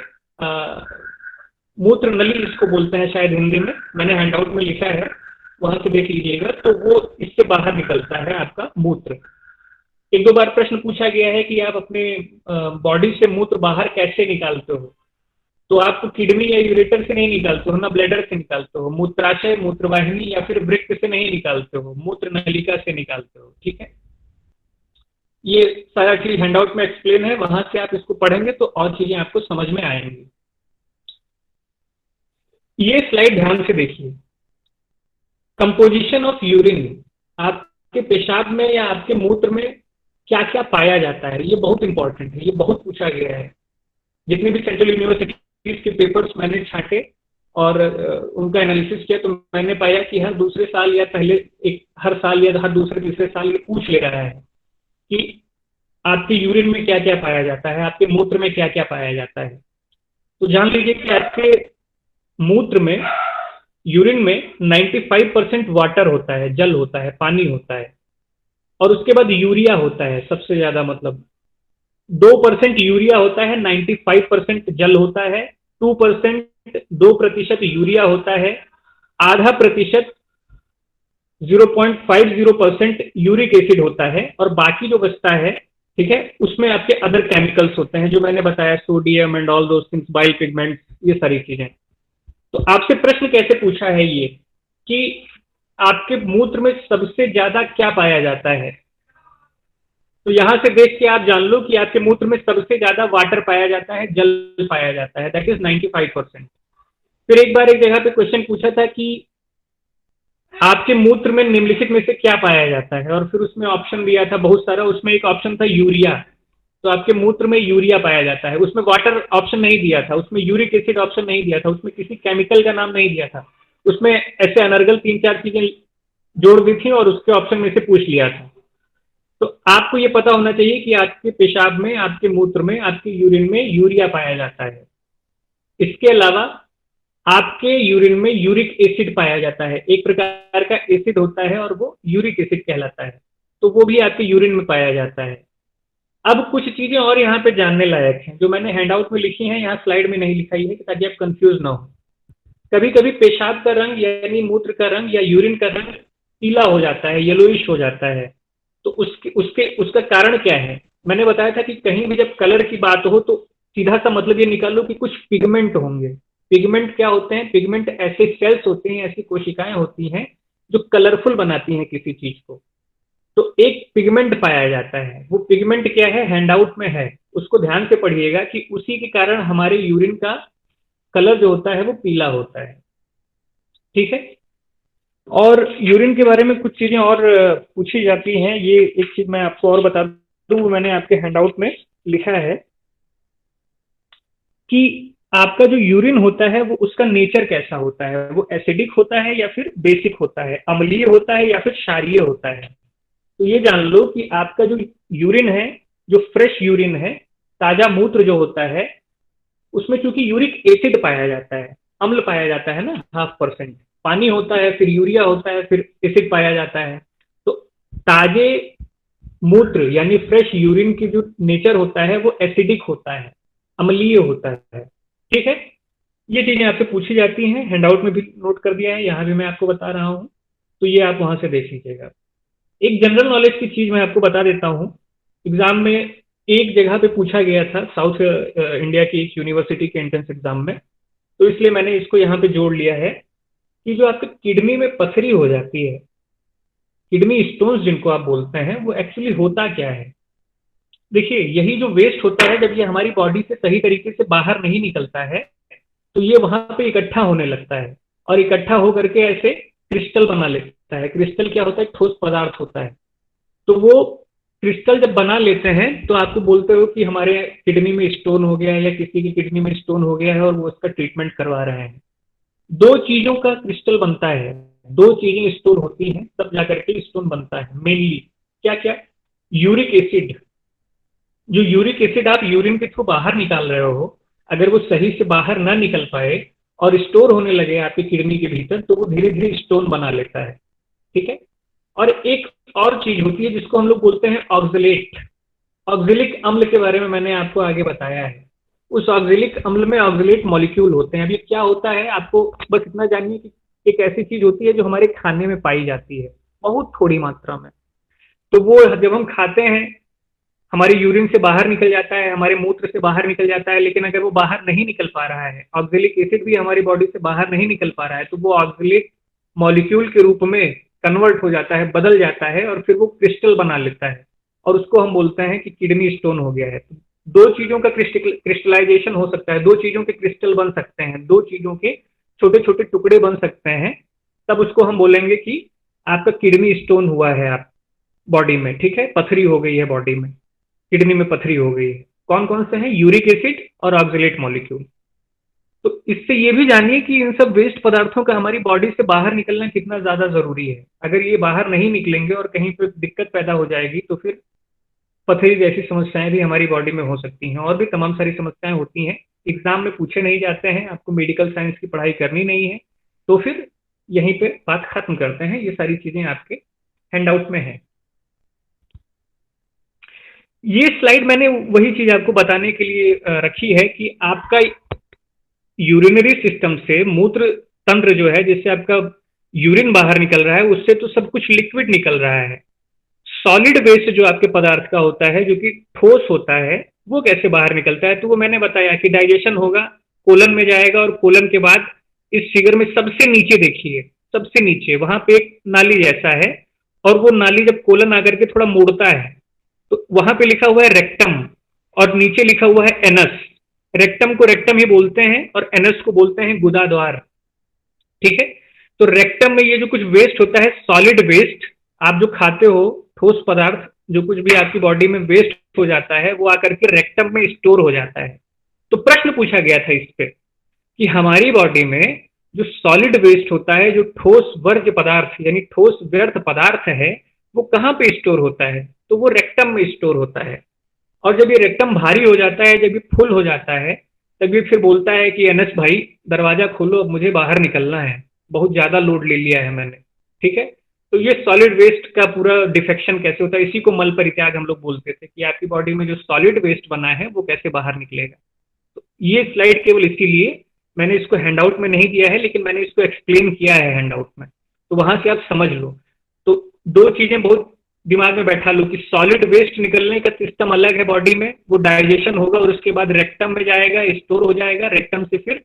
मूत्र नली इसको बोलते हैं शायद हिंदी में, मैंने हैंडआउट में लिखा है, वहां से देख लीजिएगा। तो वो इससे बाहर निकलता है आपका मूत्र। एक दो बार प्रश्न पूछा गया है कि आप अपने बॉडी से मूत्र बाहर कैसे निकालते हो, तो आप किडनी या यूरेटर से नहीं निकालते हो ना, ब्लैडर से निकालते हो, मूत्राशय, मूत्रवाहिनी या फिर वृक्क से नहीं निकालते हो, मूत्र नलिका से निकालते हो, ठीक है। ये सारा चीज हैंडआउट में एक्सप्लेन है, वहां से आप इसको पढ़ेंगे तो और चीजें आपको समझ में आएंगी। ये स्लाइड ध्यान से देखिए, कंपोजिशन ऑफ यूरिन, आपके पेशाब में या आपके मूत्र में क्या क्या पाया जाता है, ये बहुत इंपॉर्टेंट है, ये बहुत पूछा गया है। जितने भी सेंट्रल यूनिवर्सिटीज के पेपर्स मैंने छांटे और उनका एनालिसिस किया, तो मैंने पाया कि हर दूसरे साल या हर साल या हर दूसरे तीसरे साल ये पूछ ले रहा है कि आपके यूरिन में क्या क्या पाया जाता है, आपके मूत्र में क्या क्या पाया जाता है। तो जान लीजिए कि आपके मूत्र में, यूरिन में 95% वाटर होता है, जल होता है, पानी होता है, और उसके बाद यूरिया होता है सबसे ज्यादा, मतलब 2% यूरिया होता है, 95% जल होता है, 2% यूरिया होता है, आधा प्रतिशत 0.50% यूरिक एसिड होता है, और बाकी जो बचता है, ठीक है, उसमें आपके अदर केमिकल्स होते हैं जो मैंने बताया, sodium and all those things, bile pigment, ये सारी चीजें। तो आपसे प्रश्न कैसे पूछा है ये कि आपके मूत्र में सबसे ज्यादा क्या पाया जाता है, तो यहां से देख के आप जान लो कि आपके मूत्र में सबसे ज्यादा वाटर पाया जाता है, जल पाया जाता है, दैट इज 95%। फिर एक बार एक जगह पे क्वेश्चन पूछा था कि आपके मूत्र में निम्नलिखित में से क्या पाया जाता है, और फिर उसमें ऑप्शन दिया था बहुत सारा, उसमें एक ऑप्शन था यूरिया, तो आपके मूत्र में यूरिया पाया जाता है। उसमें वाटर ऑप्शन नहीं दिया था, उसमें यूरिक एसिड ऑप्शन नहीं दिया था, उसमें किसी केमिकल का नाम नहीं दिया था, उसमें ऐसे अनर्गल 3-4 चीजें जोड़ दी थी और उसके ऑप्शन में से पूछ लिया था। तो आपको ये पता होना चाहिए कि आपके पेशाब में, आपके मूत्र में, आपके यूरिन में यूरिया पाया जाता है। इसके अलावा आपके यूरिन में यूरिक एसिड पाया जाता है, एक प्रकार का एसिड होता है और वो यूरिक एसिड कहलाता है, तो वो भी आपके यूरिन में पाया जाता है। अब कुछ चीजें और यहाँ पे जानने लायक हैं जो मैंने हैंडआउट में लिखी हैं, यहाँ स्लाइड में नहीं लिखाई है ताकि आप कंफ्यूज ना हो। कभी कभी पेशाब का रंग यानी मूत्र का रंग या यूरिन का रंग पीला हो जाता है, येलोइश हो जाता है, तो उसका कारण क्या है। मैंने बताया था कि कहीं भी जब कलर की बात हो तो सीधा सा मतलब ये निकाल लो कि कुछ पिगमेंट होंगे। पिगमेंट क्या होते हैं, पिगमेंट ऐसे सेल्स होते हैं, ऐसी कोशिकाएं होती हैं जो कलरफुल बनाती हैं किसी चीज को, तो एक पिगमेंट पाया जाता है। वो पिगमेंट क्या है, हैंडआउट में है, उसको ध्यान से पढ़िएगा कि उसी के कारण हमारे यूरिन का कलर जो होता है वो पीला होता है, ठीक है। और यूरिन के बारे में कुछ चीजें और पूछी जाती हैं, ये एक चीज मैं आपको और बता दूं, मैंने आपके हैंडआउट में लिखा है कि आपका जो यूरिन होता है वो उसका नेचर कैसा होता है, वो एसिडिक होता है या फिर बेसिक होता है, अम्लीय होता है या फिर क्षारीय होता है। तो ये जान लो कि आपका जो यूरिन है, जो फ्रेश यूरिन है, ताजा मूत्र जो होता है, उसमें चूंकि यूरिक एसिड पाया जाता है, अम्ल पाया जाता है ना, 0.5%। पानी होता है, फिर यूरिया होता है, फिर एसिड पाया जाता है। तो ताजे मूत्र यानी फ्रेश यूरिन की जो नेचर होता है वो एसिडिक होता है, अम्लीय होता है। ठीक है, ये चीजें आपसे पूछी जाती हैं, हैंडआउट में भी नोट कर दिया है, यहाँ भी मैं आपको बता रहा हूँ, तो ये आप वहां से देख लीजिएगा। एक जनरल नॉलेज की चीज मैं आपको बता देता हूँ। एग्जाम में एक जगह पे पूछा गया था, साउथ इंडिया की एक यूनिवर्सिटी के एंट्रेंस एग्जाम में, तो इसलिए मैंने इसको यहाँ पे जोड़ लिया है कि जो आपकी किडनी में पथरी हो जाती है, किडनी स्टोन्स जिनको आप बोलते हैं, वो एक्चुअली होता क्या है। देखिए, यही जो वेस्ट होता है, जब ये हमारी बॉडी से सही तरीके से बाहर नहीं निकलता है तो ये वहां पे इकट्ठा होने लगता है, और इकट्ठा होकर के ऐसे क्रिस्टल बना लेता है। क्रिस्टल क्या होता है? ठोस पदार्थ होता है। तो वो क्रिस्टल जब बना लेते हैं तो आपको बोलते हो कि हमारे किडनी में स्टोन हो गया है, या किसी की किडनी में स्टोन हो गया है, और वो उसका ट्रीटमेंट करवा रहे हैं। दो चीजों का क्रिस्टल बनता है, दो चीजें स्टोन होती हैं तब जाकर के स्टोन बनता है मेनली। क्या क्या? Uric acid. जो यूरिक एसिड आप यूरिन के थ्रू बाहर निकाल रहे हो, अगर वो सही से बाहर ना निकल पाए और स्टोर होने लगे आपकी किडनी के भीतर, तो वो धीरे धीरे स्टोन बना लेता है। ठीक है। और एक और चीज होती है जिसको हम लोग बोलते हैं ऑक्सलेट। ऑक्जेलिक अम्ल के बारे में मैंने आपको आगे बताया है। उस ऑक्जेलिक अम्ल में ऑक्जेलेट मॉलिक्यूल होते हैं। अब ये क्या होता है, आपको बस इतना जानिए कि एक ऐसी चीज होती है जो हमारे खाने में पाई जाती है, बहुत थोड़ी मात्रा में। तो वो जब हम खाते हैं, हमारे यूरिन से बाहर निकल जाता है, हमारे मूत्र से बाहर निकल जाता है, लेकिन अगर वो बाहर नहीं निकल पा रहा है, ऑक्जेलिक एसिड भी हमारी बॉडी से बाहर नहीं निकल पा रहा है, तो वो ऑक्जेलिक मॉलिक्यूल के रूप में कन्वर्ट हो जाता है, बदल जाता है, और फिर वो क्रिस्टल बना लेता है, और उसको हम बोलते हैं कि किडनी स्टोन हो गया है। तो दो चीजों का क्रिस्टलाइजेशन हो सकता है, दो चीजों के क्रिस्टल बन सकते हैं, दो चीजों के छोटे छोटे टुकड़े बन सकते हैं, तब उसको हम बोलेंगे कि आपका किडनी स्टोन हुआ है आप बॉडी में। ठीक है, पथरी हो गई है बॉडी में, किडनी में पथरी हो गई है। कौन कौन से हैं? यूरिक एसिड और ऑक्जेलेट मॉलिक्यूल। तो इससे ये भी जानिए कि इन सब वेस्ट पदार्थों का हमारी बॉडी से बाहर निकलना कितना ज्यादा जरूरी है। अगर ये बाहर नहीं निकलेंगे और कहीं पर दिक्कत पैदा हो जाएगी तो फिर पथरी जैसी समस्याएं भी हमारी बॉडी में हो सकती हैं, और भी तमाम सारी समस्याएं होती हैं। एग्जाम में पूछे नहीं जाते हैं, आपको मेडिकल साइंस की पढ़ाई करनी नहीं है, तो फिर यहीं पे बात खत्म करते हैं। ये सारी चीजें आपके हैंडआउट में है। ये स्लाइड मैंने वही चीज आपको बताने के लिए रखी है कि आपका यूरिनरी सिस्टम से, मूत्र तंत्र जो है जिससे आपका यूरिन बाहर निकल रहा है, उससे तो सब कुछ लिक्विड निकल रहा है। सॉलिड वेस्ट जो आपके पदार्थ का होता है, जो कि ठोस होता है, वो कैसे बाहर निकलता है? तो वो मैंने बताया कि डाइजेशन होगा, कोलन में जाएगा, और कोलन के बाद इस फिगर में सबसे नीचे देखिए, सबसे नीचे वहां पे एक नाली जैसा है, और वो नाली जब कोलन आकर के थोड़ा मुड़ता है तो वहां पे लिखा हुआ है रेक्टम, और नीचे लिखा हुआ है एनस। रेक्टम को रेक्टम ही बोलते हैं और एनस को बोलते हैं गुदा द्वार। ठीक है। तो रेक्टम में ये जो कुछ वेस्ट होता है, सॉलिड वेस्ट, आप जो खाते हो, ठोस पदार्थ, जो कुछ भी आपकी बॉडी में वेस्ट हो जाता है, वो आकर के रेक्टम में स्टोर हो जाता है। तो प्रश्न पूछा गया था इस पे कि हमारी बॉडी में जो सॉलिड वेस्ट होता है, जो ठोस वर्ज्य पदार्थ यानी ठोस व्यर्थ पदार्थ है, वो कहाँ पे स्टोर होता है? तो वो रेक्टम में स्टोर होता है। और जब ये रेक्टम भारी हो जाता है, जब ये फुल हो जाता है, तब ये फिर बोलता है कि एनएस भाई दरवाजा खोलो, अब मुझे बाहर निकलना है, बहुत ज्यादा लोड ले लिया है मैंने। ठीक है। तो ये सॉलिड वेस्ट का पूरा डिफेक्शन कैसे होता है, इसी को मल परित्याग हम लोग बोलते थे, कि आपकी बॉडी में जो सॉलिड वेस्ट बना है वो कैसे बाहर निकलेगा। तो ये स्लाइड केवल इसीलिए मैंने इसको हैंडआउट में नहीं दिया है, लेकिन मैंने इसको एक्सप्लेन किया है हैंडआउट में, तो वहां से आप समझ लो। तो दो चीजें बहुत दिमाग में बैठा लो कि सॉलिड वेस्ट निकलने का सिस्टम अलग है बॉडी में, वो डाइजेशन होगा और उसके बाद रेक्टम में जाएगा, स्टोर हो जाएगा, रेक्टम से फिर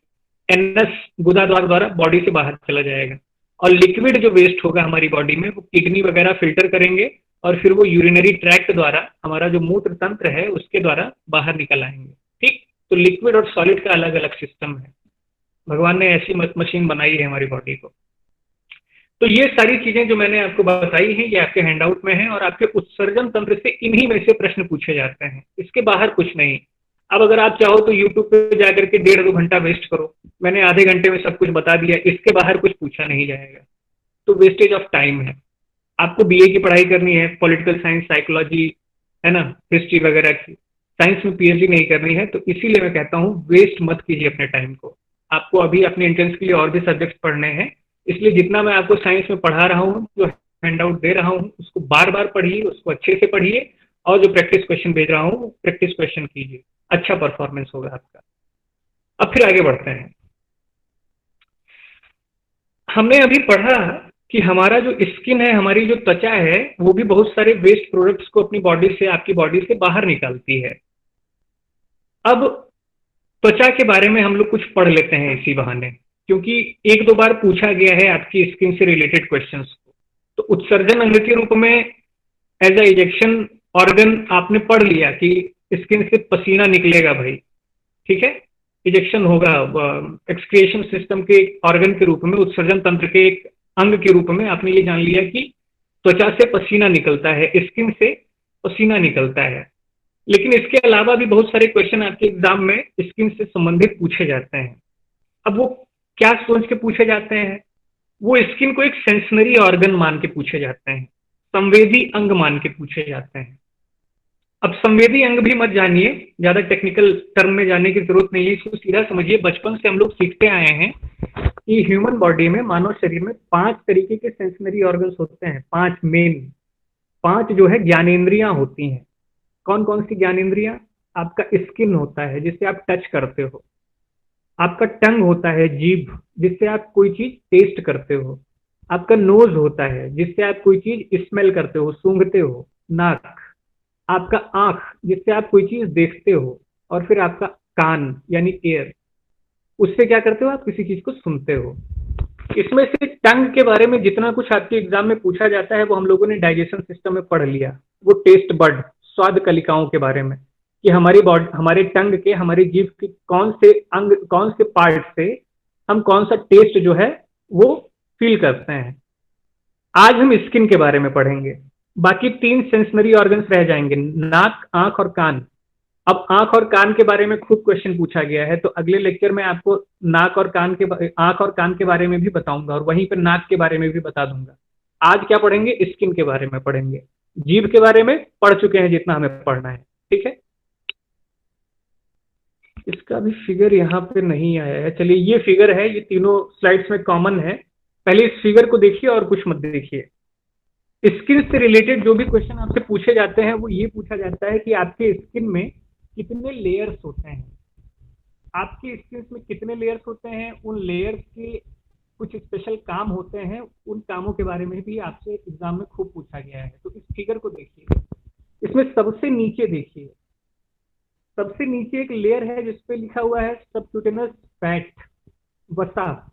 एनएस गुदा द्वारा बॉडी से बाहर चला जाएगा। और लिक्विड जो वेस्ट होगा हमारी बॉडी में, वो किडनी वगैरह फिल्टर करेंगे, और फिर वो यूरिनरी ट्रैक्ट द्वारा, हमारा जो मूत्र तंत्र है उसके द्वारा बाहर निकल आएंगे। ठीक। तो लिक्विड और सॉलिड का अलग अलग सिस्टम है, भगवान ने ऐसी मशीन बनाई है हमारी बॉडी को। तो ये सारी चीजें जो मैंने आपको बताई हैं, ये आपके हैंडआउट में है, और आपके उत्सर्जन तंत्र से इन्हीं में से प्रश्न पूछे जाते हैं, इसके बाहर कुछ नहीं। अब अगर आप चाहो तो यूट्यूब पे जाकर के 1.5-2 घंटा वेस्ट करो, मैंने आधे घंटे में सब कुछ बता दिया, इसके बाहर कुछ पूछा नहीं जाएगा, तो वेस्टेज ऑफ टाइम है। आपको बीए की पढ़ाई करनी है, पॉलिटिकल साइंस, साइकोलॉजी, है ना, हिस्ट्री वगैरह की, साइंस में पीएचडी नहीं करनी है, तो इसीलिए मैं कहता हूँ वेस्ट मत कीजिए अपने टाइम को। आपको अभी अपने एंट्रेंस के लिए और भी सब्जेक्ट पढ़ने हैं, इसलिए जितना मैं आपको साइंस में पढ़ा रहा हूँ, जो हैंड आउट दे रहा हूँ, उसको बार बार पढ़िए, उसको अच्छे से पढ़िए, और जो प्रैक्टिस क्वेश्चन भेज रहा हूँ प्रैक्टिस क्वेश्चन कीजिए, अच्छा परफॉर्मेंस होगा आपका। अब फिर आगे बढ़ते हैं। हमने अभी पढ़ा कि हमारा जो स्किन है, हमारी जो त्वचा है, वो भी बहुत सारे वेस्ट प्रोडक्ट्स को अपनी बॉडी से, आपकी बॉडी से बाहर निकालती है। अब त्वचा के बारे में हम लोग कुछ पढ़ लेते हैं इसी बहाने, क्योंकि 1-2 बार पूछा गया है आपकी स्किन से रिलेटेड क्वेश्चंस को। तो उत्सर्जन अंग के रूप में एज ए इजेक्शन ऑर्गन आपने पढ़ लिया कि स्किन से पसीना निकलेगा भाई, ठीक है, इजेक्शन होगा, एक्सक्रिएशन सिस्टम के ऑर्गन के रूप में, उत्सर्जन तंत्र के एक अंग के रूप में आपने ये जान लिया कि त्वचा से पसीना निकलता है, स्किन से पसीना निकलता है। लेकिन इसके अलावा भी बहुत सारे क्वेश्चन आपके एग्जाम में स्किन से संबंधित पूछे जाते हैं। अब वो क्या सोच के पूछे जाते हैं? वो स्किन को एक सेंसनरी ऑर्गन मान के पूछे जाते हैं, संवेदी अंग मान के पूछे जाते हैं। अब संवेदी अंग भी मत जानिए, ज्यादा टेक्निकल टर्म में जाने की जरूरत नहीं है, इसको सीधा समझिए। बचपन से हम लोग सीखते आए हैं कि ह्यूमन बॉडी में, मानव शरीर में 5 तरीके के सेंसनरी ऑर्गन्स होते हैं, 5 मेन, 5 जो है ज्ञानेंद्रियां होती हैं। कौन कौन सी ज्ञानेंद्रियां? आपका स्किन होता है जिससे आप टच करते हो, आपका टंग होता है, जीभ, जिससे आप कोई चीज टेस्ट करते हो, आपका नोज होता है जिससे आप कोई चीज स्मेल करते हो, सूंघते हो, नाक, आपका आंख जिससे आप कोई चीज देखते हो, और फिर आपका कान यानी ईयर, उससे क्या करते हो, आप किसी चीज को सुनते हो। इसमें से टंग के बारे में जितना कुछ आपके एग्जाम में पूछा जाता है वो हम लोगों ने डाइजेशन सिस्टम में पढ़ लिया। वो टेस्ट बड, स्वाद कलिकाओं के बारे में, कि हमारी बॉडी, हमारे टंग के, हमारे जीभ के कौन से अंग, कौन से पार्ट से हम कौन सा टेस्ट जो है वो फील करते हैं। आज हम स्किन के बारे में पढ़ेंगे, बाकी 3 सेंसनरी ऑर्गन्स रह जाएंगे, नाक, आंख और कान। अब आंख और कान के बारे में खूब क्वेश्चन पूछा गया है, तो अगले लेक्चर में आपको नाक और कान के, आंख और कान के बारे में भी बताऊंगा, और वहीं पर नाक के बारे में भी बता दूंगा। आज क्या पढ़ेंगे? स्किन के बारे में पढ़ेंगे। जीभ के बारे में पढ़ चुके हैं जितना हमें पढ़ना है, ठीक है। इसका भी फिगर यहाँ पे नहीं आया है, चलिए ये फिगर है, ये तीनों स्लाइड्स में कॉमन है। पहले इस फिगर को देखिए और कुछ मत देखिए। स्किन से रिलेटेड जो भी क्वेश्चन आपसे पूछे जाते हैं वो ये पूछा जाता है कि आपके स्किन में कितने लेयर्स होते हैं, आपकी स्किन में कितने लेयर्स होते हैं, उन लेयर्स के कुछ स्पेशल काम होते हैं, उन कामों के बारे में भी आपसे एग्जाम में खूब पूछा गया है। तो इस फिगर को देखिए, इसमें सबसे नीचे देखिए, सबसे नीचे एक लेयर है जिसपे लिखा हुआ है सबक्यूटेनस फैट, वसा।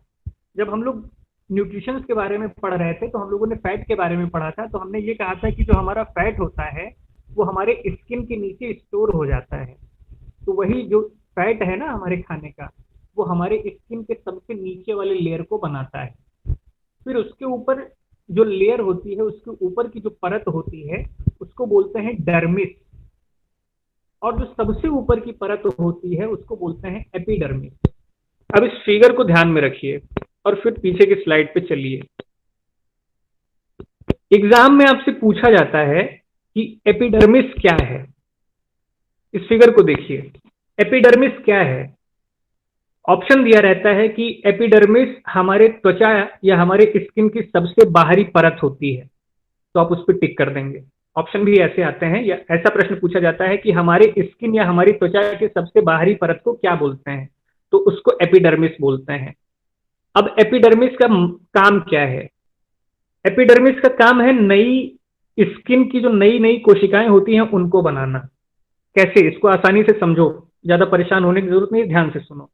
जब हम लोग न्यूट्रिशन के बारे में पढ़ रहे थे तो हम लोगों ने फैट के बारे में पढ़ा था, तो हमने ये कहा था कि जो हमारा फैट होता है वो हमारे स्किन के नीचे स्टोर हो जाता है। तो वही जो फैट है ना हमारे खाने का, वो हमारे स्किन के सबसे नीचे वाले लेयर को बनाता है। फिर उसके ऊपर जो लेयर होती है, उसके ऊपर की जो परत होती है उसको बोलते हैं डर्मिस, और जो सबसे ऊपर की परत होती है उसको बोलते हैं एपिडर्मिस। अब इस फिगर को ध्यान में रखिए और फिर पीछे की स्लाइड पे चलिए। एग्जाम में आपसे पूछा जाता है कि एपिडर्मिस क्या है। इस फिगर को देखिए, एपिडर्मिस क्या है? ऑप्शन दिया रहता है कि एपिडर्मिस हमारे त्वचा या हमारे स्किन की सबसे बाहरी परत होती है, तो आप उस पर टिक कर देंगे। ऑप्शन भी ऐसे आते हैं, या ऐसा प्रश्न पूछा जाता है कि हमारे स्किन या हमारी त्वचा के सबसे बाहरी परत को क्या बोलते हैं, तो उसको एपिडर्मिस बोलते हैं। अब एपिडर्मिस का काम क्या है? एपिडर्मिस का काम है नई स्किन की जो नई नई कोशिकाएं होती हैं उनको बनाना। कैसे? इसको आसानी से समझो, ज्यादा परेशान होने की जरूरत नहीं, ध्यान से सुनो।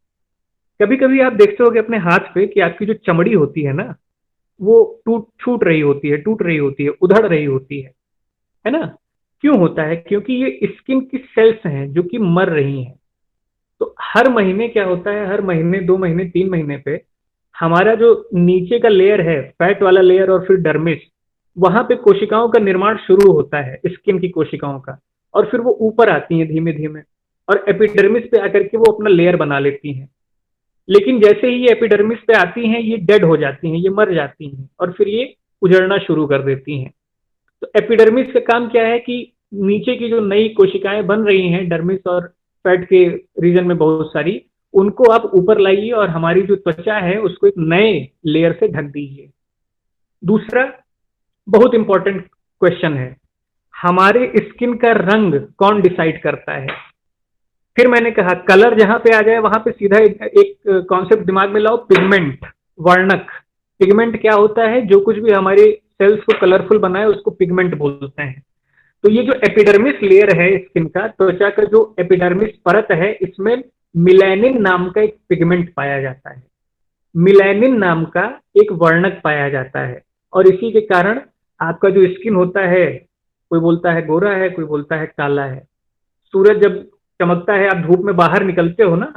कभी कभी आप देखते होगे अपने हाथ पे कि आपकी जो चमड़ी होती है ना, वो छूट रही होती है, टूट रही होती है, उधड़ रही होती है ना? क्यों होता है? क्योंकि ये स्किन की सेल्स हैं जो कि मर रही हैं। तो हर महीने क्या होता है, हर महीने, 2 महीने, 3 महीने पे हमारा जो नीचे का लेयर है, फैट वाला लेयर और फिर डर्मिस, वहां पे कोशिकाओं का निर्माण शुरू होता है, स्किन की कोशिकाओं का, और फिर वो ऊपर आती हैं धीमे धीमे, और एपिडर्मिस पे आकर के वो अपना लेयर बना लेती हैं। लेकिन जैसे ही ये एपिडर्मिस पे आती हैं ये डेड हो जाती हैं, ये मर जाती हैं और फिर ये उजड़ना शुरू कर देती हैं। तो एपिडर्मिस का काम क्या है कि नीचे की जो नई कोशिकाएं बन रही हैं डर्मिस और फैट के रीजन में बहुत सारी, उनको आप ऊपर लाइए और हमारी जो त्वचा है उसको एक नए लेयर से ढक दीजिए। दूसरा बहुत इंपॉर्टेंट क्वेश्चन है, हमारे स्किन का रंग कौन डिसाइड करता है? फिर मैंने कहा कलर जहां पे आ जाए वहां पे सीधा एक कॉन्सेप्ट दिमाग में लाओ, पिगमेंट, वर्णक। पिगमेंट क्या होता है? जो कुछ भी हमारे सेल्स को कलरफुल बनाए उसको पिगमेंट बोलते हैं। तो ये जो एपिडर्मिस लेयर है स्किन का, त्वचा का जो एपिडर्मिस परत है, इसमें मिलेनिन नाम का एक पिगमेंट पाया जाता है, मिलेनिन नाम का एक वर्णक पाया जाता है। और इसी के कारण आपका जो स्किन होता है, कोई बोलता है गोरा है, कोई बोलता है काला है। सूरज जब चमकता है, आप धूप में बाहर निकलते हो ना,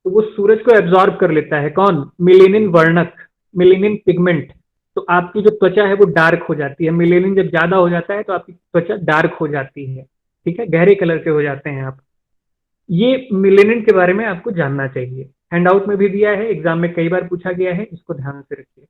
तो वो सूरज को एब्जॉर्ब कर लेता है। कौन? मिलेनिन वर्णक, मिलेनिन पिगमेंट। तो आपकी जो त्वचा है वो डार्क हो जाती है। मिलेनिन जब ज्यादा हो जाता है तो आपकी त्वचा डार्क हो जाती है, ठीक है, गहरे कलर के हो जाते हैं आप। ये मिलेनिन के बारे में आपको जानना चाहिए, हैंडआउट में भी दिया है, एग्जाम में कई बार पूछा गया है, इसको ध्यान से रखिए,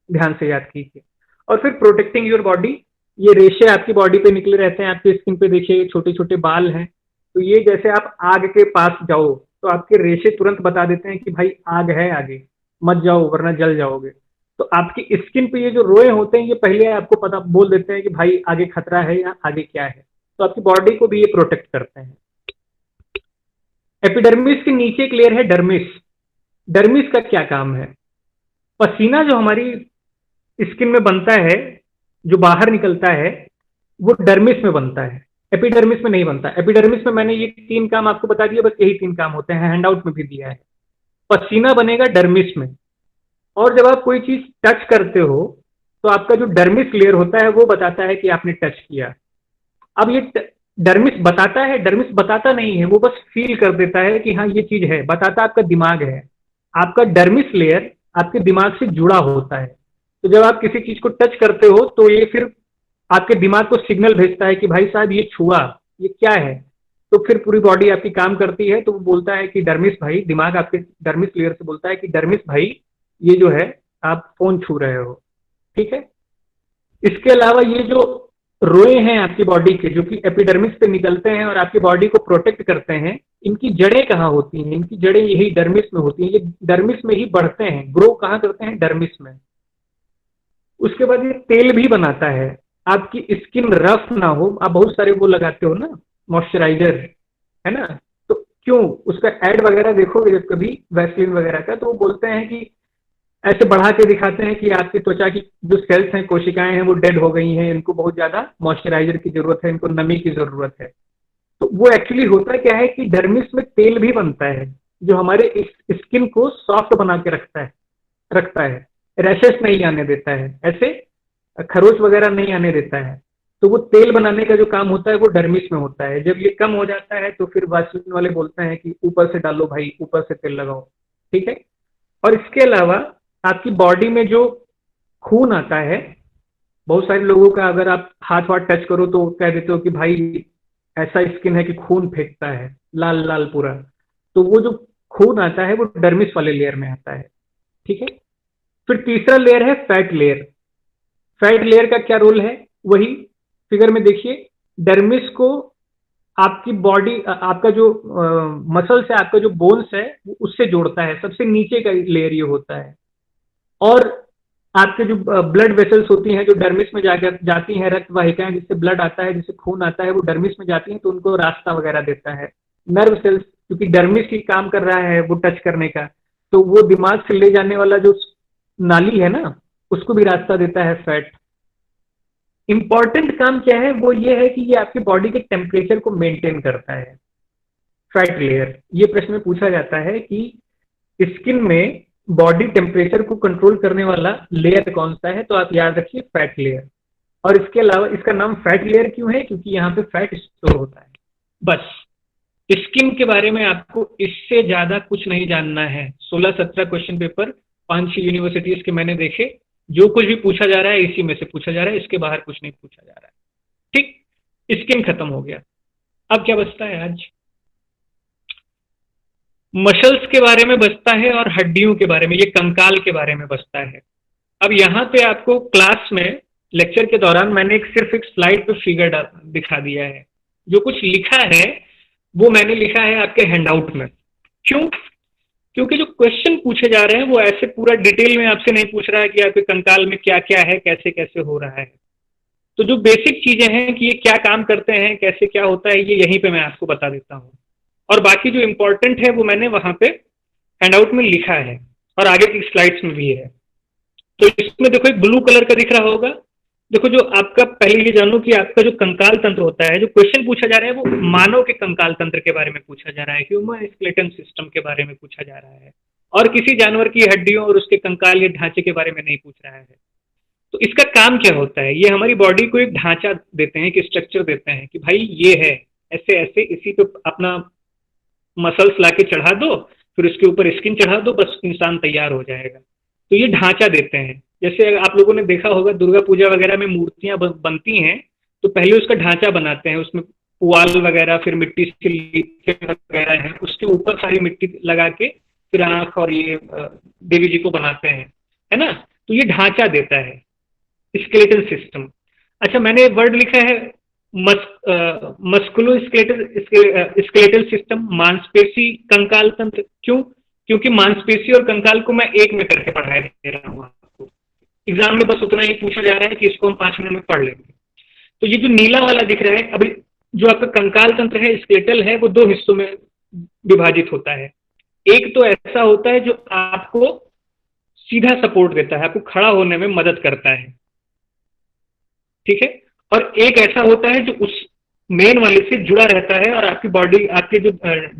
ध्यान से याद कीजिए। और फिर प्रोटेक्टिंग योर बॉडी, ये रेशे आपकी बॉडी पे निकले रहते हैं, आपकी स्किन पे देखिए छोटे छोटे बाल हैं। तो ये जैसे आप आग के पास जाओ तो आपके रेशे तुरंत बता देते हैं कि भाई आग है आगे, मत जाओ वरना जल जाओगे। तो आपकी स्किन पे ये जो रोए होते हैं ये पहले आपको पता बोल देते हैं कि भाई आगे खतरा है या आगे क्या है। तो आपकी बॉडी को भी ये प्रोटेक्ट करते हैं। एपिडर्मिस के नीचे एक लेयर है डर्मिस। डर्मिस का क्या काम है? पसीना जो हमारी स्किन में बनता है, जो बाहर निकलता है, वो डर्मिस में बनता है, एपिडर्मिस में नहीं बनता। एपिडर्मिस में मैंने ये 3 काम आपको बता दिया, बस यही 3 काम होते हैं, हैंडआउट में भी दिया है। पसीना बनेगा डर्मिस में, और जब आप कोई चीज टच करते हो तो आपका जो डर्मिस लेयर होता है वो बताता है कि आपने टच किया। अब ये डर्मिस बताता है, डर्मिस बताता नहीं है, वो बस फील कर देता है कि हाँ ये चीज है। बताता आपका दिमाग है। आपका डर्मिस लेयर आपके दिमाग से जुड़ा होता है। तो जब आप किसी चीज को टच करते हो तो ये फिर आपके दिमाग को सिग्नल भेजता है कि भाई साहब ये छुआ, ये क्या है। तो फिर पूरी बॉडी आपकी काम करती है। तो वो बोलता है कि डर्मिस भाई, दिमाग आपके डर्मिस लेयर से बोलता है कि डर्मिस भाई ये जो है आप फोन छू रहे हो, ठीक है। इसके अलावा ये जो रोए हैं आपकी बॉडी के, जो कि एपिडर्मिस पे निकलते हैं और आपकी बॉडी को प्रोटेक्ट करते हैं, इनकी जड़ें कहाँ होती हैं? इनकी जड़ें यही डर्मिस में होती हैं। ये डर्मिस में ही बढ़ते हैं, ग्रो कहाँ करते हैं? डर्मिस में। उसके बाद ये तेल भी बनाता है। आपकी स्किन रफ ना हो, आप बहुत सारे वो लगाते हो ना, मॉइस्चराइजर, है ना, तो क्यों उसका एड वगैरह देखोगे जब कभी वैसलीन वगैरह का, तो वो बोलते हैं कि ऐसे बढ़ा के दिखाते हैं कि आपकी त्वचा की जो सेल्स हैं, कोशिकाएं हैं, वो डेड हो गई हैं, इनको बहुत ज्यादा मॉइस्चराइजर की जरूरत है, इनको नमी की जरूरत है। तो वो एक्चुअली होता क्या है कि डर्मिस में तेल भी बनता है जो हमारे स्किन को सॉफ्ट बना के रखता है, रैशेस नहीं आने देता है, ऐसे खरोच वगैरह नहीं आने देता है। तो वो तेल बनाने का जो काम होता है वो डर्मिस में होता है। जब ये कम हो जाता है तो फिर वैसलीन वाले बोलते हैं कि ऊपर से डालो भाई, ऊपर से तेल लगाओ, ठीक है। और इसके अलावा आपकी बॉडी में जो खून आता है, बहुत सारे लोगों का अगर आप हाथ वाथ टच करो तो कह देते हो कि भाई ऐसा स्किन है कि खून फेंकता है, लाल लाल पूरा। तो वो जो खून आता है वो डर्मिस वाले लेयर में आता है, ठीक है। फिर तीसरा लेयर है फैट लेयर। फैट लेयर का क्या रोल है? वही फिगर में देखिए, डर्मिस को आपकी बॉडी, आपका जो मसल्स है, आपका जो बोन्स है, उससे जोड़ता है। सबसे नीचे का लेयर ये होता है। और आपके जो ब्लड वेसल्स होती हैं, जो डर्मिस में जाकर जाती हैं, रक्त वाहिकाएं जिससे ब्लड आता है, जिससे खून आता है, वो डर्मिस में जाती हैं, तो उनको रास्ता वगैरह देता है। नर्व सेल्स, क्योंकि डर्मिस ही काम कर रहा है वो टच करने का, तो वो दिमाग से ले जाने वाला जो नाली है ना, उसको भी रास्ता देता है फैट। इंपॉर्टेंट काम क्या है? वो ये है कि ये आपकी बॉडी के टेम्परेचर को मेंटेन करता है, फैट लेयर। ये प्रश्न में पूछा जाता है कि स्किन में बॉडी टेम्परेचर को कंट्रोल करने वाला लेयर कौन सा है, तो आप याद रखिए फैट लेयर। और इसके अलावा इसका नाम फैट लेयर क्यों है? क्योंकि यहाँ पे फैट स्टोर होता है। बस स्किन के बारे में आपको इससे ज्यादा कुछ नहीं जानना है। 16-17 क्वेश्चन पेपर 5-6 यूनिवर्सिटीज के मैंने देखे, जो कुछ भी पूछा जा रहा है इसी में से पूछा जा रहा है, इसके बाहर कुछ नहीं पूछा जा रहा है, ठीक। स्किन खत्म हो गया। अब क्या बचता है आज? मसल्स के बारे में बचता है और हड्डियों के बारे में, ये कंकाल के बारे में बचता है। अब यहाँ पे आपको क्लास में लेक्चर के दौरान मैंने सिर्फ एक स्लाइड पे फिगर दिखा दिया है। जो कुछ लिखा है वो मैंने लिखा है आपके हैंडआउट में। क्यों? क्योंकि जो क्वेश्चन पूछे जा रहे हैं वो ऐसे पूरा डिटेल में आपसे नहीं पूछ रहा है कि आपके कंकाल में क्या क्या है, कैसे कैसे हो रहा है। तो जो बेसिक चीजें हैं कि ये क्या काम करते हैं, कैसे क्या होता है, ये यहीं पे मैं आपको बता देता हूँ। और बाकी जो इम्पोर्टेंट है वो मैंने वहां पे हैंडआउट में लिखा है और आगे की स्लाइड्स में भी है। तो इसमें देखो एक ब्लू कलर का दिख रहा होगा। देखो जो आपका, पहले ये जान लो कि आपका जो कंकाल तंत्र होता है, जो क्वेश्चन पूछा जा रहा है वो मानव के कंकाल तंत्र के बारे में पूछा जा रहा है, ह्यूमन स्केलेटन सिस्टम के बारे में पूछा जा रहा है, और किसी जानवर की हड्डियों और उसके कंकाल या ढांचे के बारे में नहीं पूछ रहा है। तो इसका काम क्या होता है? ये हमारी बॉडी को एक ढांचा देते हैं, एक स्ट्रक्चर देते हैं कि भाई ये है ऐसे ऐसे, इसी पे अपना मसल्स लाके चढ़ा दो, फिर उसके ऊपर स्किन चढ़ा दो, बस इंसान तैयार हो जाएगा। तो ये ढांचा देते हैं। जैसे आप लोगों ने देखा होगा दुर्गा पूजा वगैरह में मूर्तियां बनती हैं, तो पहले उसका ढांचा बनाते हैं, उसमें पुआल वगैरह, फिर मिट्टी से लीचे वगैरह है, उसके ऊपर सारी मिट्टी लगा के फिर आंख और ये देवी जी को बनाते हैं, है ना। तो ये ढांचा देता है स्केलेटल सिस्टम। अच्छा, मैंने वर्ड लिखा है मस्कुलो स्केलेटल सिस्टम, मांसपेशी कंकाल तंत्र। क्यों? क्योंकि मांसपेशी और कंकाल को मैं एक में करके पढ़ाई दे रहा हूँ आपको। एग्जाम में बस उतना ही पूछा जा रहा है कि इसको हम 5 मिनट में पढ़ लेंगे। तो ये जो नीला वाला दिख रहा है, अभी जो आपका कंकाल तंत्र है, स्केलेटल है, वो 2 हिस्सों में विभाजित होता है। एक तो ऐसा होता है जो आपको सीधा सपोर्ट देता है, आपको खड़ा होने में मदद करता है, ठीक है। और एक ऐसा होता है जो उस मेन वाले से जुड़ा रहता है और आपकी बॉडी, आपके जो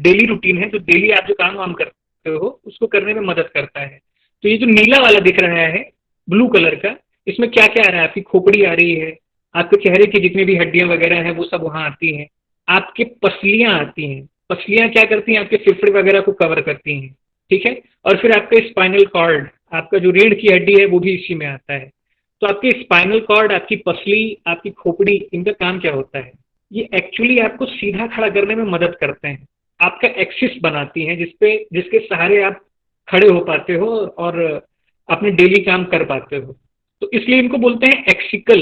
डेली रूटीन है, जो डेली आप जो काम वाम करते हो, उसको करने में मदद करता है। तो ये जो नीला वाला दिख रहा है ब्लू कलर का, इसमें क्या क्या आ रहा है? आपकी खोपड़ी आ रही है, आपके चेहरे की जितनी भी हड्डियां वगैरह हैं वो सब वहां आती हैं, आपके पसलियां आती हैं। पसलियां क्या करती हैं? आपके फेफड़े वगैरह को कवर करती हैं, ठीक है। और फिर आपका स्पाइनल कॉर्ड, आपका जो रीढ़ की हड्डी है, वो भी इसी में आता है। तो आपकी स्पाइनल कॉर्ड, आपकी पसली, आपकी खोपड़ी, इनका काम क्या होता है? ये एक्चुअली आपको सीधा खड़ा करने में मदद करते हैं, आपका एक्सिस बनाती हैं, जिसके सहारे आप खड़े हो पाते हो और अपने डेली काम कर पाते हो। तो इसलिए इनको बोलते हैं एक्सिकल।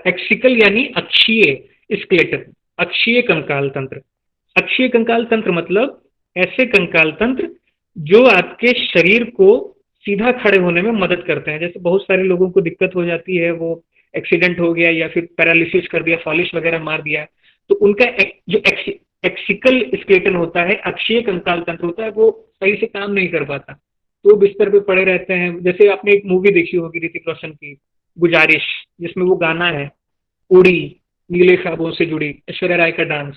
एक्सिकल यानी अक्षीय स्केलेटन, अक्षीय कंकाल तंत्र। अक्षीय कंकाल तंत्र मतलब ऐसे कंकाल तंत्र जो आपके शरीर को सीधा खड़े होने में मदद करते हैं। जैसे बहुत सारे लोगों को दिक्कत हो जाती है, वो एक्सीडेंट हो गया या फिर पैरालिसिस कर दिया, फॉलिश वगैरह मार दिया, तो उनका जो एक्सिकल स्केलेटन होता है, अक्षीय कंकाल तंत्र होता है, वो सही से काम नहीं कर पाता, तो बिस्तर पे पड़े रहते हैं। जैसे आपने एक मूवी देखी होगी ऋतिक रोशन की, गुजारिश, जिसमें वो गाना है उड़ी नीले ख्वाबों से जुड़ी, ऐश्वर्या राय का डांस,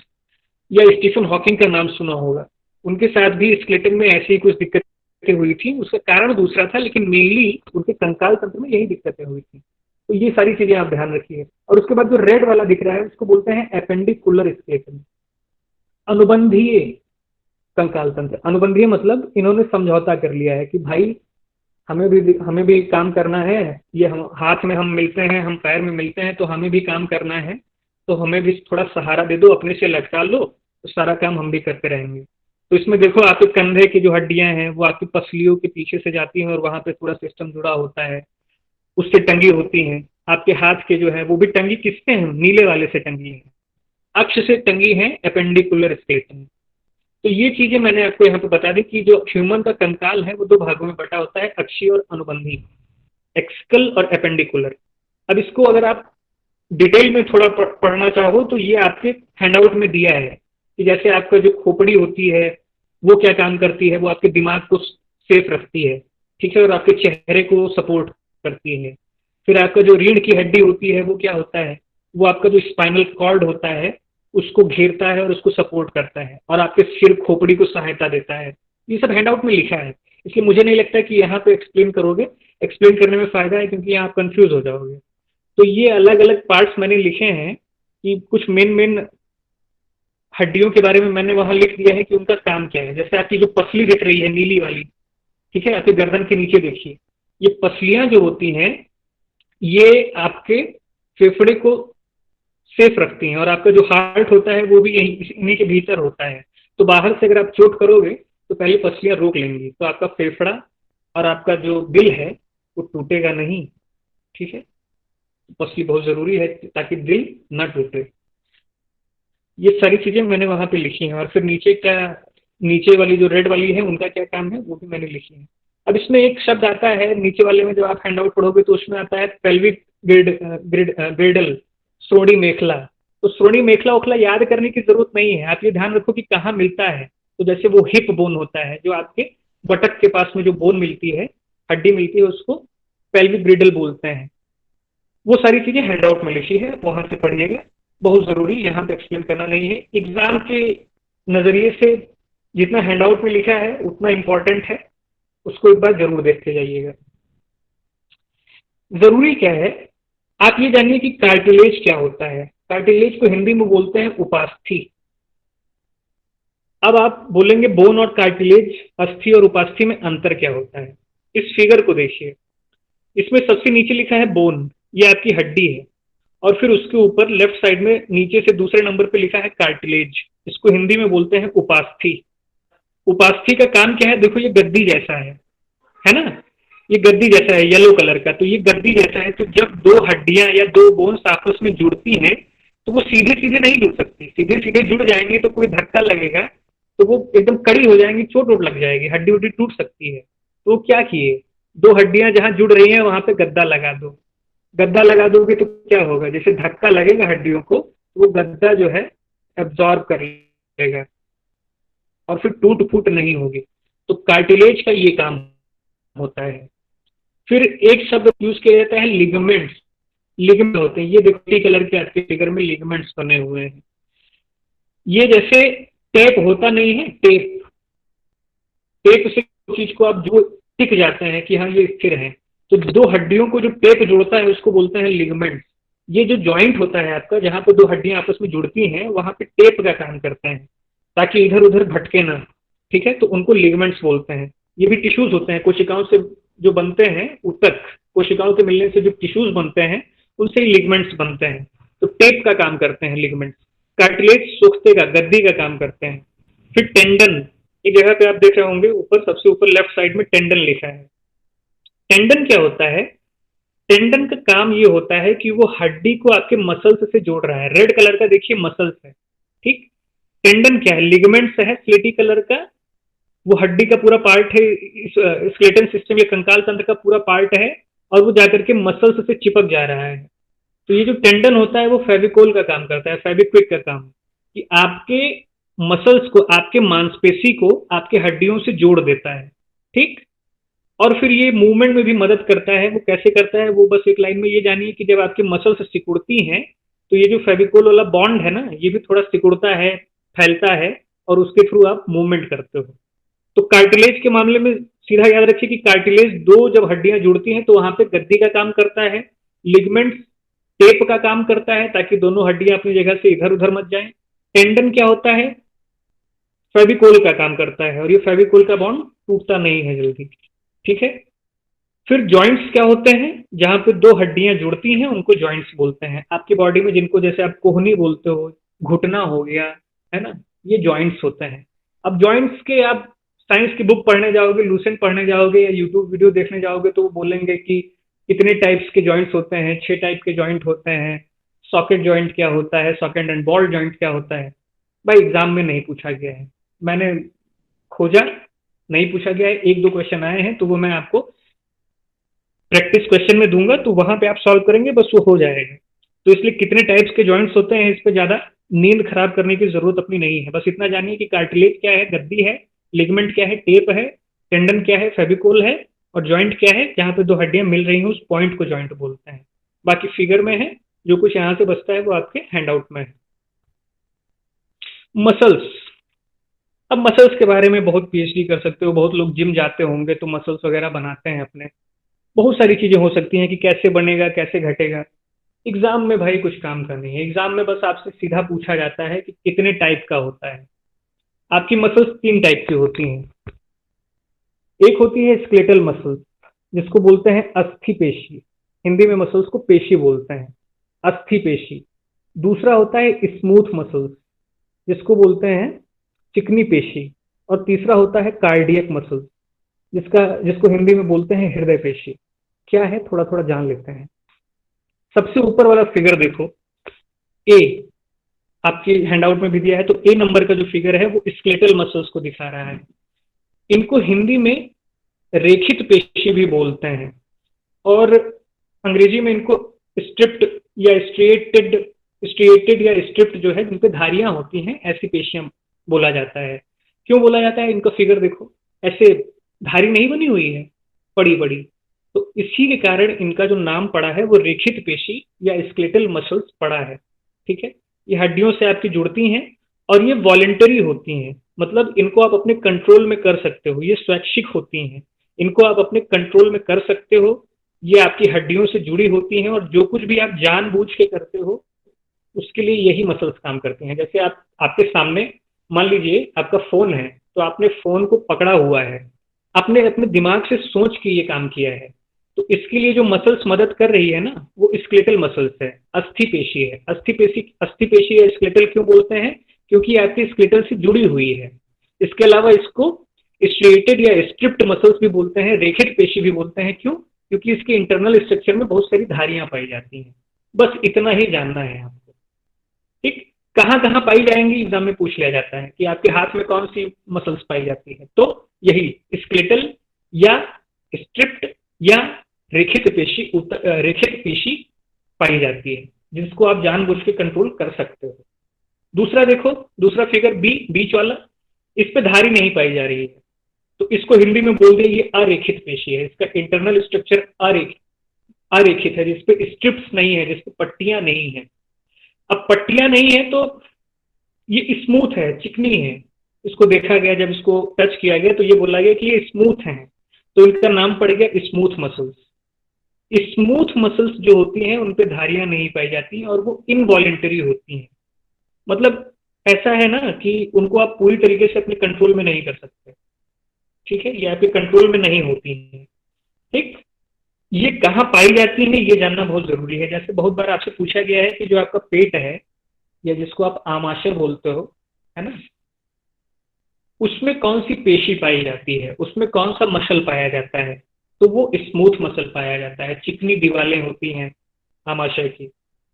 या स्टीफन हॉकिंग का नाम सुना होगा। उनके साथ भी स्केलेटन में ऐसी ही कुछ दिक्कतें हुई थी, उसका कारण दूसरा था, लेकिन मेनली उनके कंकाल तंत्र में यही दिक्कतें हुई थी। तो ये सारी चीजें आप ध्यान रखिए। और उसके बाद जो रेड वाला दिख रहा है उसको बोलते हैं एपेंडिकुलर स्केलेटन, अनुबंधीय कंकाल तंत्र। अनुबंधीय मतलब इन्होंने समझौता कर लिया है कि भाई हमें भी काम करना है, ये हम हाथ में हम मिलते हैं, हम पैर में मिलते हैं, तो हमें भी काम करना है, तो हमें भी थोड़ा सहारा दे दो, अपने से लटका लो, तो सारा काम हम भी करते रहेंगे। तो इसमें देखो आपके कंधे की जो हड्डियां हैं वो आपकी पसलियों के पीछे से जाती हैं और वहां पे पूरा सिस्टम जुड़ा होता है, उससे टंगी होती हैं। आपके हाथ के जो है वो भी टंगी किससे हैं? नीले वाले से टंगी है, अक्ष से टंगी है, एपेंडिकुलर स्केलेटन। तो ये चीजें मैंने आपको यहाँ पे बता दी कि जो ह्यूमन का कंकाल है वो 2 भागों में बटा होता है, अक्षीय और अनुबंधी, एक्सिकल और एपेंडिकुलर। अब इसको अगर आप डिटेल में थोड़ा पढ़ना चाहो तो ये आपके हैंडआउट में दिया है कि जैसे आपका जो खोपड़ी होती है वो क्या काम करती है, वो आपके दिमाग को सेफ रखती है, ठीक है, और आपके चेहरे को सपोर्ट करती है। फिर आपका जो रीढ़ की हड्डी होती है वो क्या होता है? वो आपका जो स्पाइनल कॉर्ड होता है उसको घेरता है और उसको सपोर्ट करता है, और आपके सिर खोपड़ी को सहायता देता है। ये सब हैंडआउट में लिखा है, इसलिए मुझे नहीं लगता कि यहाँ पे एक्सप्लेन करोगे, एक्सप्लेन करने में फायदा है, क्योंकि यहाँ आप कंफ्यूज हो जाओगे। तो ये अलग अलग पार्ट्स मैंने लिखे हैं कि कुछ मेन हड्डियों के बारे में मैंने वहां लिख दिया है कि उनका काम क्या है। जैसे आपकी जो पसली दिख रही है नीली वाली, ठीक है, आपके गर्दन के नीचे देखिए, ये पसलियां जो होती हैं ये आपके फेफड़े को सेफ रखती हैं, और आपका जो हार्ट होता है वो भी इन्हीं के भीतर होता है। तो बाहर से अगर आप चोट करोगे तो पहले पसलियां रोक लेंगी, तो आपका फेफड़ा और आपका जो दिल है वो टूटेगा नहीं। ठीक है, पसली बहुत जरूरी है ताकि दिल ना टूटे। ये सारी चीजें मैंने वहां पे लिखी हैं। और फिर नीचे क्या, नीचे वाली जो रेड वाली है उनका क्या काम है वो भी मैंने लिखी है। अब इसमें एक शब्द आता है नीचे वाले में, जब आप हैंडआउट पढ़ोगे तो उसमें आता है पेल्विक ग्रेडल, श्रोणी मेखला। तो श्रोणी मेखला उखला याद करने की जरूरत नहीं है, आप ये ध्यान रखो कि कहाँ मिलता है। तो जैसे वो हिप बोन होता है, जो आपके बटक के पास में जो बोन मिलती है, हड्डी मिलती है, उसको पेल्विक ग्रिडल बोलते हैं। वो सारी चीजें हैंडआउट में लिखी है, वहां से पढ़िएगा, बहुत जरूरी, यहाँ पे एक्सप्लेन करना नहीं है। एग्जाम के नजरिए से जितना हैंडआउट में लिखा है उतना इंपॉर्टेंट है, उसको एक बार जरूर देख के जाइएगा। जरूरी क्या है, आप ये जानिए कि कार्टिलेज क्या होता है। कार्टिलेज को हिंदी में बोलते हैं उपास्थि। अब आप बोलेंगे बोन और कार्टिलेज, अस्थि और उपास्थि में अंतर क्या होता है। इस फिगर को देखिए, इसमें सबसे नीचे लिखा है बोन, ये आपकी हड्डी है, और फिर उसके ऊपर लेफ्ट साइड में नीचे से दूसरे नंबर पे लिखा है कार्टिलेज, इसको हिंदी में बोलते हैं उपास्थि। उपास्थि का काम क्या है, देखो ये गद्दी जैसा है ना, ये गद्दी जैसा है येलो कलर का, तो ये गद्दी जैसा है। तो जब दो हड्डियां या दो बोन्स आपस में जुड़ती हैं तो वो सीधे सीधे नहीं जुड़ सकती, सीधे सीधे जुड़ जाएंगे तो कोई धक्का लगेगा तो वो एकदम कड़ी हो जाएंगी, चोट वोट लग जाएगी, हड्डी उड्डी टूट सकती है। तो वो क्या किए, दो हड्डियां जहां जुड़ रही हैं वहां पे गद्दा लगा दो। गद्दा लगा दोगे तो क्या होगा, जैसे धक्का लगेगा हड्डियों को तो वो गद्दा जो है एब्जॉर्ब कर लेगा और फिर टूट फूट नहीं होगी। तो कार्टिलेज का ये काम होता है। फिर एक शब्द यूज किया जाता है लिगामेंट्स। लिगामेंट होते हैं, ये देखो कलर के आपके फिगर में लिगामेंट्स बने हुए हैं। ये जैसे टेप होता नहीं है, टेप, टेप से चीज को आप जो टिक जाते हैं कि हाँ ये स्थिर है, तो दो हड्डियों को जो टेप जोड़ता है उसको बोलते हैं लिगामेंट्स। ये जो जॉइंट होता है आपका, जहां पर दो हड्डियां आपस में जुड़ती हैं, वहां पे टेप का काम करते हैं ताकि इधर उधर भटके ना। ठीक है, तो उनको लिगामेंट्स बोलते हैं। ये भी टिश्यूज होते हैं, कोशिकाओं से जो बनते हैं, ऊतक, कोशिकाओं के मिलने से जो टिश्यूज बनते हैं उनसे ही लिगामेंट्स बनते हैं। तो टेप का काम करते हैं लिगामेंट्स। कार्टिलेज सोखते का, गद्दी का काम करते हैं। फिर टेंडन, एक जगह पे आप देख रहे होंगे ऊपर, सबसे ऊपर लेफ्ट साइड में टेंडन लिखा है। टेंडन क्या होता है, टेंडन का काम ये होता है कि वो हड्डी को आपके मसल्स से जोड़ रहा है। रेड कलर का देखिए मसल्स है, ठीक। टेंडन क्या है, लिगामेंट्स है स्लेटी कलर का, वो हड्डी का पूरा पार्ट है, स्केलेटन सिस्टम या कंकाल तंत्र का पूरा पार्ट है, और वो जाकर के मसल्स से चिपक जा रहा है। तो ये जो टेंडन होता है वो फेविकोल का काम करता है, फेविक्विक का काम, कि आपके मसल्स को, आपके मांसपेशी को आपके हड्डियों से जोड़ देता है, ठीक। और फिर ये मूवमेंट में भी मदद करता है। वो कैसे करता है, वो बस एक लाइन में ये जानिए कि जब आपकी मसल्स सिकुड़ती हैं तो ये जो फेविकोल वाला बॉन्ड है ना, ये भी थोड़ा सिकुड़ता है, फैलता है, और उसके थ्रू आप मूवमेंट करते हो। तो कार्टिलेज के मामले में सीधा याद रखिए कि कार्टिलेज दो जब हड्डियां जुड़ती हैं तो वहां पे गद्दी का काम करता है, लिगमेंट टेप का काम करता है ताकि दोनों हड्डियां अपनी जगह से इधर उधर मत जाएं। टेंडन क्या होता है, फेविकोल का काम करता है, और ये फेविकोल का बॉन्ड टूटता नहीं है जल्दी, ठीक है। फिर जॉइंट्स क्या होते हैं, जहां पे दो हड्डियां जुड़ती हैं उनको जॉइंट्स बोलते हैं। आपकी बॉडी में जिनको जैसे आप कोहनी बोलते हो, घुटना हो गया, है ना, ये जॉइंट्स होते हैं। अब जॉइंट्स के आप साइंस की बुक पढ़ने जाओगे, लूसेंट पढ़ने जाओगे या यूट्यूब वीडियो देखने जाओगे तो वो बोलेंगे कि कितने टाइप्स के जॉइंट्स होते हैं, 6 टाइप के जॉइंट होते हैं। सॉकेट जॉइंट क्या होता है, सॉकेट एंड बॉल जॉइंट क्या होता है, भाई एग्जाम में नहीं पूछा गया है, मैंने खोजा, नहीं पूछा गया है। 1-2 क्वेश्चन आए हैं तो वो मैं आपको प्रैक्टिस क्वेश्चन में दूंगा, तो वहां पे आप सॉल्व करेंगे, बस वो हो जाएगा। तो इसलिए कितने टाइप्स के जॉइंट्स होते हैं इस पे ज्यादा नींद खराब करने की जरूरत अपनी नहीं है। बस इतना जानिए कि कार्टिलेज क्या है, गद्दी है, लिगमेंट क्या है, टेप है, टेंडन क्या है, फेविकोल है, और जॉइंट क्या है, जहां पे दो हड्डियां मिल रही हैं उस पॉइंट को जॉइंट बोलते हैं। बाकी फिगर में है, जो कुछ यहां से बचता है वो आपके हैंडआउट में है। मसल्स, अब मसल्स के बारे में बहुत पीएचडी कर सकते हो, बहुत लोग जिम जाते होंगे तो मसल्स वगैरह बनाते हैं अपने, बहुत सारी चीजें हो सकती हैं कि कैसे बनेगा, कैसे घटेगा। एग्जाम में भाई कुछ काम का नहीं है, एग्जाम में बस आपसे सीधा पूछा जाता है कि कितने टाइप का होता है। आपकी मसल्स 3 टाइप की होती हैं। एक होती है स्केलेटल मसल्स, जिसको बोलते हैं अस्थि पेशी, हिंदी में मसल्स को पेशी बोलते हैं, अस्थि पेशी। दूसरा होता है स्मूथ मसल्स, जिसको बोलते हैं चिकनी पेशी, और तीसरा होता है कार्डियक मसल्स, जिसको हिंदी में बोलते हैं हृदय पेशी। क्या है थोड़ा थोड़ा जान लेते हैं। सबसे ऊपर वाला फिगर देखो, ए, आपके हैंडआउट में भी दिया है, तो ए नंबर का जो फिगर है वो स्केलेटल मसल्स को दिखा रहा है। इनको हिंदी में रेखित पेशी भी बोलते हैं, और अंग्रेजी में इनको स्ट्रिप्ड या स्ट्रिएटेड या स्ट्रिप्ड जो है, जिनपे धारियां होती हैं, ऐसी पेशियां बोला जाता है। क्यों बोला जाता है? इनका फिगर देखो, ऐसे धारी नहीं बनी हुई है बड़ी बड़ी, तो इसी के कारण इनका जो नाम पड़ा है वो रेखित पेशी या स्केलेटल मसल्स पड़ा है। ठीक है, ये हड्डियों से आपकी जुड़ती हैं और ये वॉलेंटरी होती हैं, मतलब इनको आप अपने कंट्रोल में कर सकते हो, ये स्वैच्छिक होती हैं, इनको आप अपने कंट्रोल में कर सकते हो। ये आपकी हड्डियों से जुड़ी होती हैं और जो कुछ भी आप जानबूझ के करते हो उसके लिए यही मसल्स काम करती हैं। जैसे आपके सामने मान लीजिए आपका फोन है, तो आपने फोन को पकड़ा हुआ है, आपने अपने दिमाग से सोच के ये काम किया है, तो इसके लिए जो मसल्स मदद कर रही है ना, वो स्केलेटल मसल्स है, अस्थि पेशी है। अस्थि पेशी या स्केलेटल क्यों बोलते हैं? क्योंकि आपकी स्केलेटल से जुड़ी हुई है। इसके अलावा इसको स्ट्रेटेड या स्ट्रिप्ड मसल्स भी बोलते हैं, रेखित पेशी भी बोलते हैं। क्यों? क्योंकि इसके इंटरनल स्ट्रक्चर में बहुत सारी धारियां पाई जाती हैं। बस इतना ही जानना है आपको। ठीक, कहाँ कहाँ पाई जाएंगी एग्जाम में पूछ लिया जाता है कि आपके हाथ में कौन सी मसल्स पाई जाती है, तो यही स्केलेटल या स्ट्रिप्ड या रेखित पेशी पाई जाती है, जिसको आप जानबूझ के कंट्रोल कर सकते हो। दूसरा देखो, दूसरा फिगर बी, बीच वाला, इस पे धारी नहीं पाई जा रही है, तो इसको हिंदी में बोल दे ये अरेखित पेशी है। इसका इंटरनल स्ट्रक्चर अरेखित है, जिसपे स्ट्रिप्स नहीं है, जिसपे पट्टियां नहीं है। अब पट्टियां नहीं है तो ये स्मूथ है, चिकनी है। इसको देखा गया, जब इसको टच किया गया तो ये बोला गया कि ये स्मूथ है, तो इनका नाम पड़ गया स्मूथ मसल्स। स्मूथ मसल्स जो होती हैं उन पे धारियां नहीं पाई जाती और वो इनवॉलेंटरी होती हैं। मतलब ऐसा है ना कि उनको आप पूरी तरीके से अपने कंट्रोल में नहीं कर सकते। ठीक है, ये आपके कंट्रोल में नहीं होती है। ठीक, ये कहाँ पाई जाती है ये जानना बहुत जरूरी है। जैसे बहुत बार आपसे पूछा गया है कि जो आपका पेट है, या जिसको आप आमाशय बोलते हो, है ना, उसमें कौन सी पेशी पाई जाती है, उसमें कौन सा मसल पाया जाता है, तो वो स्मूथ मसल पाया जाता है। चिकनी दीवारें होती हैं आमाशय की।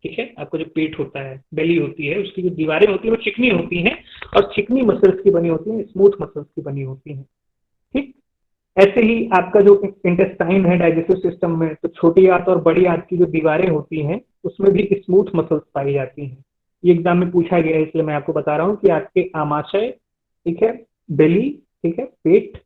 ठीक है, आपका जो पेट होता है, बेली होती है, उसकी जो दीवारें होती है वो चिकनी होती हैं और चिकनी मसल्स की बनी होती हैं, स्मूथ मसल्स की बनी होती हैं। ठीक, ऐसे ही आपका जो इंटेस्टाइन है डाइजेस्टिव सिस्टम में, तो छोटी आंत और बड़ी आंत की जो दीवारें होती हैं उसमें भी स्मूथ मसल्स पाई जाती हैं। ये एग्जाम में पूछा गया है, इसलिए मैं आपको बता रहा हूँ कि आपके आमाशय, ठीक है, बेली, ठीक है, पेट,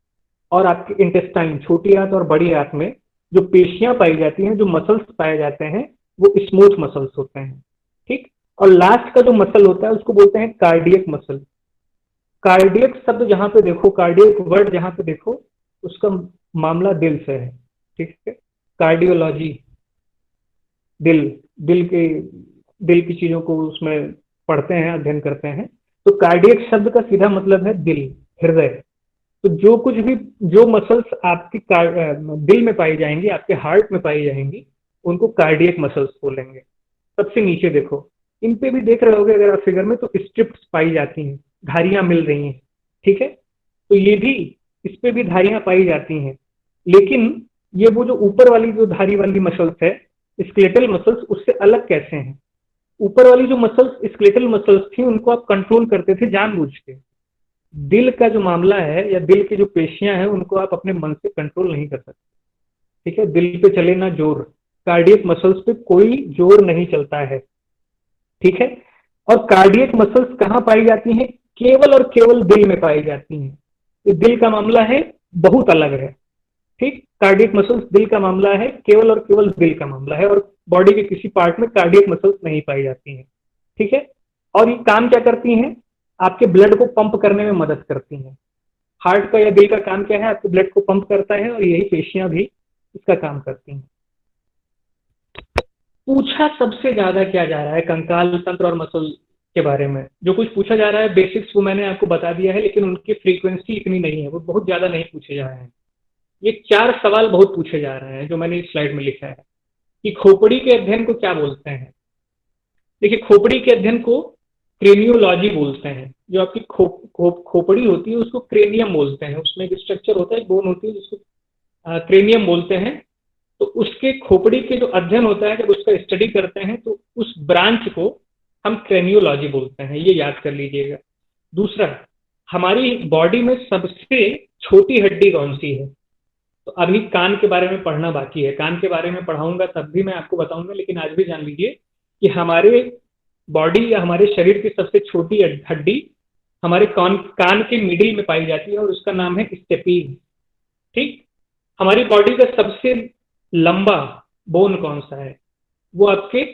और आपके इंटेस्टाइन, छोटी आंत और बड़ी आंत में जो पेशियां पाई जाती हैं, जो मसल्स पाए जाते हैं, वो स्मूथ मसल्स होते हैं। ठीक, और लास्ट का जो मसल होता है उसको बोलते हैं कार्डियक मसल। कार्डियक शब्द जहां पे देखो, कार्डियक वर्ड जहां पे देखो, उसका मामला दिल से है। ठीक है, कार्डियोलॉजी, दिल दिल की चीजों को उसमें पढ़ते हैं, अध्ययन करते हैं। तो कार्डियक शब्द का सीधा मतलब है दिल, हृदय। तो जो कुछ भी, जो मसल्स आपकी दिल में पाई जाएंगी, आपके हार्ट में पाई जाएंगी, उनको कार्डियक मसल्स बोलेंगे। सबसे नीचे देखो, इन पे भी देख रहे होगे अगर आप फिगर में, तो स्ट्रिप्स पाई जाती हैं, धारियां मिल रही हैं। ठीक है, तो ये भी, इस पे भी धारियां पाई जाती हैं। लेकिन ये वो जो ऊपर वाली जो धारी वाली मसल्स है, स्केलेटल मसल्स, उससे अलग कैसे हैं? ऊपर वाली जो मसल्स स्केलेटल मसल्स थी, उनको आप कंट्रोल करते थे जानबूझ के। दिल का जो मामला है, या दिल की जो पेशियां हैं, उनको आप अपने मन से कंट्रोल नहीं कर सकते। ठीक है, दिल पे चले ना जोर, कार्डियक मसल्स पे कोई जोर नहीं चलता है। ठीक है, और कार्डियक मसल्स कहाँ पाई जाती हैं? केवल और केवल दिल में पाई जाती हैं। तो दिल का मामला है, बहुत अलग है। ठीक, कार्डियक मसल्स दिल का मामला है, केवल और केवल दिल का मामला है, और बॉडी के किसी पार्ट में कार्डियक मसल्स नहीं पाई जाती हैं। ठीक है, और ये काम क्या करती हैं? आपके ब्लड को पंप करने में मदद करती हैं। हार्ट का या दिल का काम क्या है? आपके ब्लड को पंप करता है, और यही पेशियां भी इसका काम करती हैं। पूछा सबसे ज्यादा क्या जा रहा है कंकाल तंत्र और मसल के बारे में? जो कुछ पूछा जा रहा है बेसिक्स वो मैंने आपको बता दिया है, लेकिन उनकी फ्रीक्वेंसी इतनी नहीं है, वो बहुत ज्यादा नहीं पूछे जा रहे हैं। ये 4 सवाल बहुत पूछे जा रहे हैं जो मैंने इस स्लाइड में लिखा है कि खोपड़ी के अध्ययन को क्या बोलते हैं। देखिए, खोपड़ी के अध्ययन को क्रेनियोलॉजी बोलते हैं, जो आपकी खोपड़ी होती है उसको क्रेनियम बोलते हैं। उसमें एक स्ट्रक्चर होता है, बोन होती है जिसको क्रेनियम बोलते हैं। तो उसके खोपड़ी के जो अध्ययन होता है, जब उसका स्टडी करते हैं तो उस ब्रांच को हम क्रेनियोलॉजी बोलते हैं, ये याद कर लीजिएगा। दूसरा, हमारी बॉडी में सबसे छोटी हड्डी कौन सी है? तो अभी कान के बारे में पढ़ना बाकी है, कान के बारे में पढ़ाऊंगा तब भी मैं आपको बताऊंगा, लेकिन आज भी जान लीजिए कि हमारे बॉडी या हमारे शरीर की सबसे छोटी हड्डी हमारे कान के मिडिल में पाई जाती है और उसका नाम है स्टेपीज। ठीक, हमारी बॉडी का सबसे लंबा बोन कौन सा है? वो आपके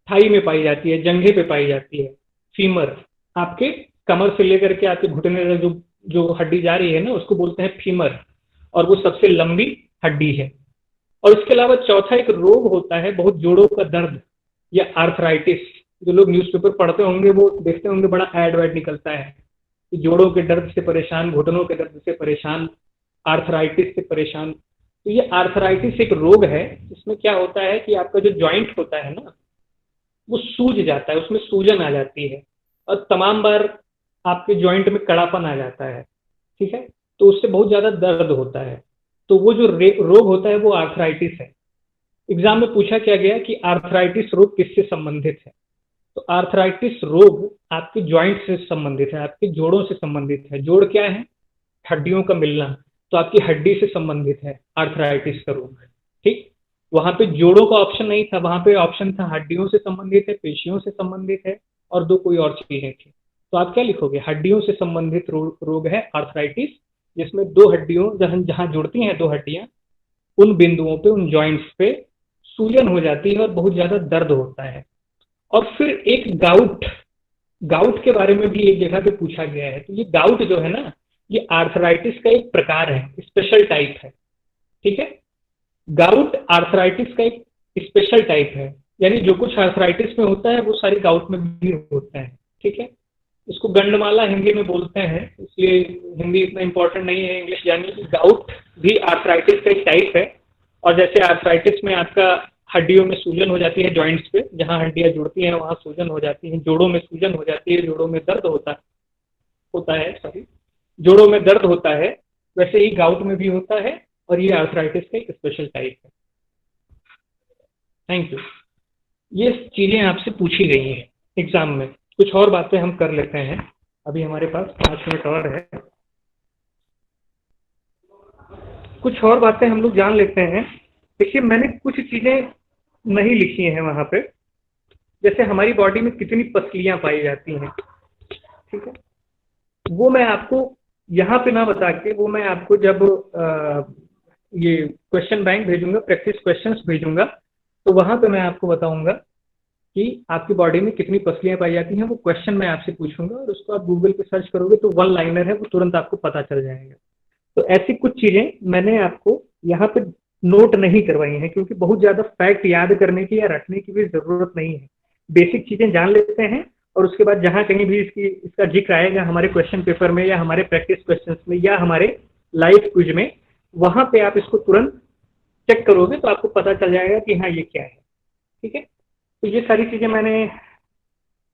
थाई में पाई जाती है, जंघे पे पाई जाती है, फीमर। आपके कमर से लेकर के आपके घुटने तक जो जो हड्डी जा रही है ना, उसको बोलते हैं फीमर, और वो सबसे लंबी हड्डी है। और इसके अलावा चौथा एक रोग होता है बहुत, जोड़ों का दर्द या आर्थराइटिस। जो लोग न्यूज़पेपर पढ़ते होंगे वो देखते होंगे, बड़ा एड वैड निकलता है कि जोड़ों के दर्द से परेशान, घुटनों के दर्द से परेशान, आर्थराइटिस से परेशान। तो ये आर्थराइटिस एक रोग है जिसमें क्या होता है कि आपका जो जॉइंट होता है ना, वो सूज जाता है, उसमें सूजन आ जाती है और तमाम बार आपके जॉइंट में कड़ापन आ जाता है। ठीक है, तो उससे बहुत ज्यादा दर्द होता है। तो वो जो रोग होता है वो आर्थराइटिस है। एग्जाम में पूछा क्या गया कि आर्थराइटिस रोग किससे संबंधित है? तो आर्थराइटिस रोग आपके जॉइंट से संबंधित है, आपके जोड़ों से संबंधित है। जोड़ क्या है? हड्डियों का मिलना। तो आपकी हड्डी से संबंधित है आर्थराइटिस का रोग। ठीक, वहां पे जोड़ों का ऑप्शन नहीं था, वहां पे ऑप्शन था हड्डियों से संबंधित है, पेशियों से संबंधित है, और दो कोई और चीजें थी। तो आप क्या लिखोगे? हड्डियों से संबंधित रोग है आर्थराइटिस, जिसमें दो हड्डियों जहां जहां जुड़ती हैं दो हड्डियां, उन बिंदुओं पे, उन जॉइंट्स पे सूजन हो जाती है और बहुत ज्यादा दर्द होता है। और फिर एक गाउट, गाउट के बारे में भी एक जगह पे पूछा गया है। तो ये गाउट जो है ना, ये आर्थराइटिस का एक प्रकार है, स्पेशल टाइप है। ठीक है, गाउट आर्थराइटिस का एक स्पेशल टाइप है, यानी जो कुछ आर्थराइटिस में होता है वो सारी गाउट में भी होता है। ठीक है, इसको गंडमाला हिंदी में बोलते हैं, इसलिए हिंदी इतना इंपॉर्टेंट नहीं है, इंग्लिश जानिए कि गाउट भी आर्थराइटिस का एक टाइप है। और जैसे आर्थराइटिस में आपका हड्डियों में सूजन हो जाती है, जॉइंट्स पे जहां हड्डियां जुड़ती हैं वहां सूजन हो जाती है, जोड़ों में सूजन हो जाती है, जोड़ों में दर्द होता है सॉरी, जोड़ों में दर्द होता है, वैसे ही गाउट में भी होता है, और ये आर्थराइटिस का एक स्पेशल टाइप है। Thank you. ये चीजें आपसे पूछी गई हैं एग्जाम में। कुछ और बातें हम कर लेते हैं, अभी हमारे पास 5 मिनट और है। कुछ और बातें हम लोग जान लेते हैं। देखिए, मैंने कुछ चीजें नहीं लिखी हैं वहां पे, जैसे हमारी बॉडी में कितनी पसलियां पाई जाती हैं। ठीक है, वो मैं आपको यहाँ पे ना बता के, वो मैं आपको जब ये क्वेश्चन बैंक भेजूंगा, प्रैक्टिस क्वेश्चंस भेजूंगा, तो वहां पे मैं आपको बताऊंगा कि आपकी बॉडी में कितनी पसलियां पाई जाती हैं। वो क्वेश्चन मैं आपसे पूछूंगा और उसको आप गूगल पे सर्च करोगे तो वन लाइनर है, वो तुरंत आपको पता चल जाएगा। तो ऐसी कुछ चीजें मैंने आपको यहाँ पे नोट नहीं करवाई हैं, क्योंकि बहुत ज्यादा फैक्ट याद करने की या रखने की भी जरूरत नहीं है। बेसिक चीजें जान लेते हैं और उसके बाद जहां कहीं भी इसका जिक्र आएगा हमारे क्वेश्चन पेपर में या हमारे प्रैक्टिस क्वेश्चंस में या हमारे लाइव क्विज में, वहां पे आप इसको तुरंत चेक करोगे तो आपको पता चल जाएगा कि हाँ ये क्या है। ठीक है, तो ये सारी चीजें मैंने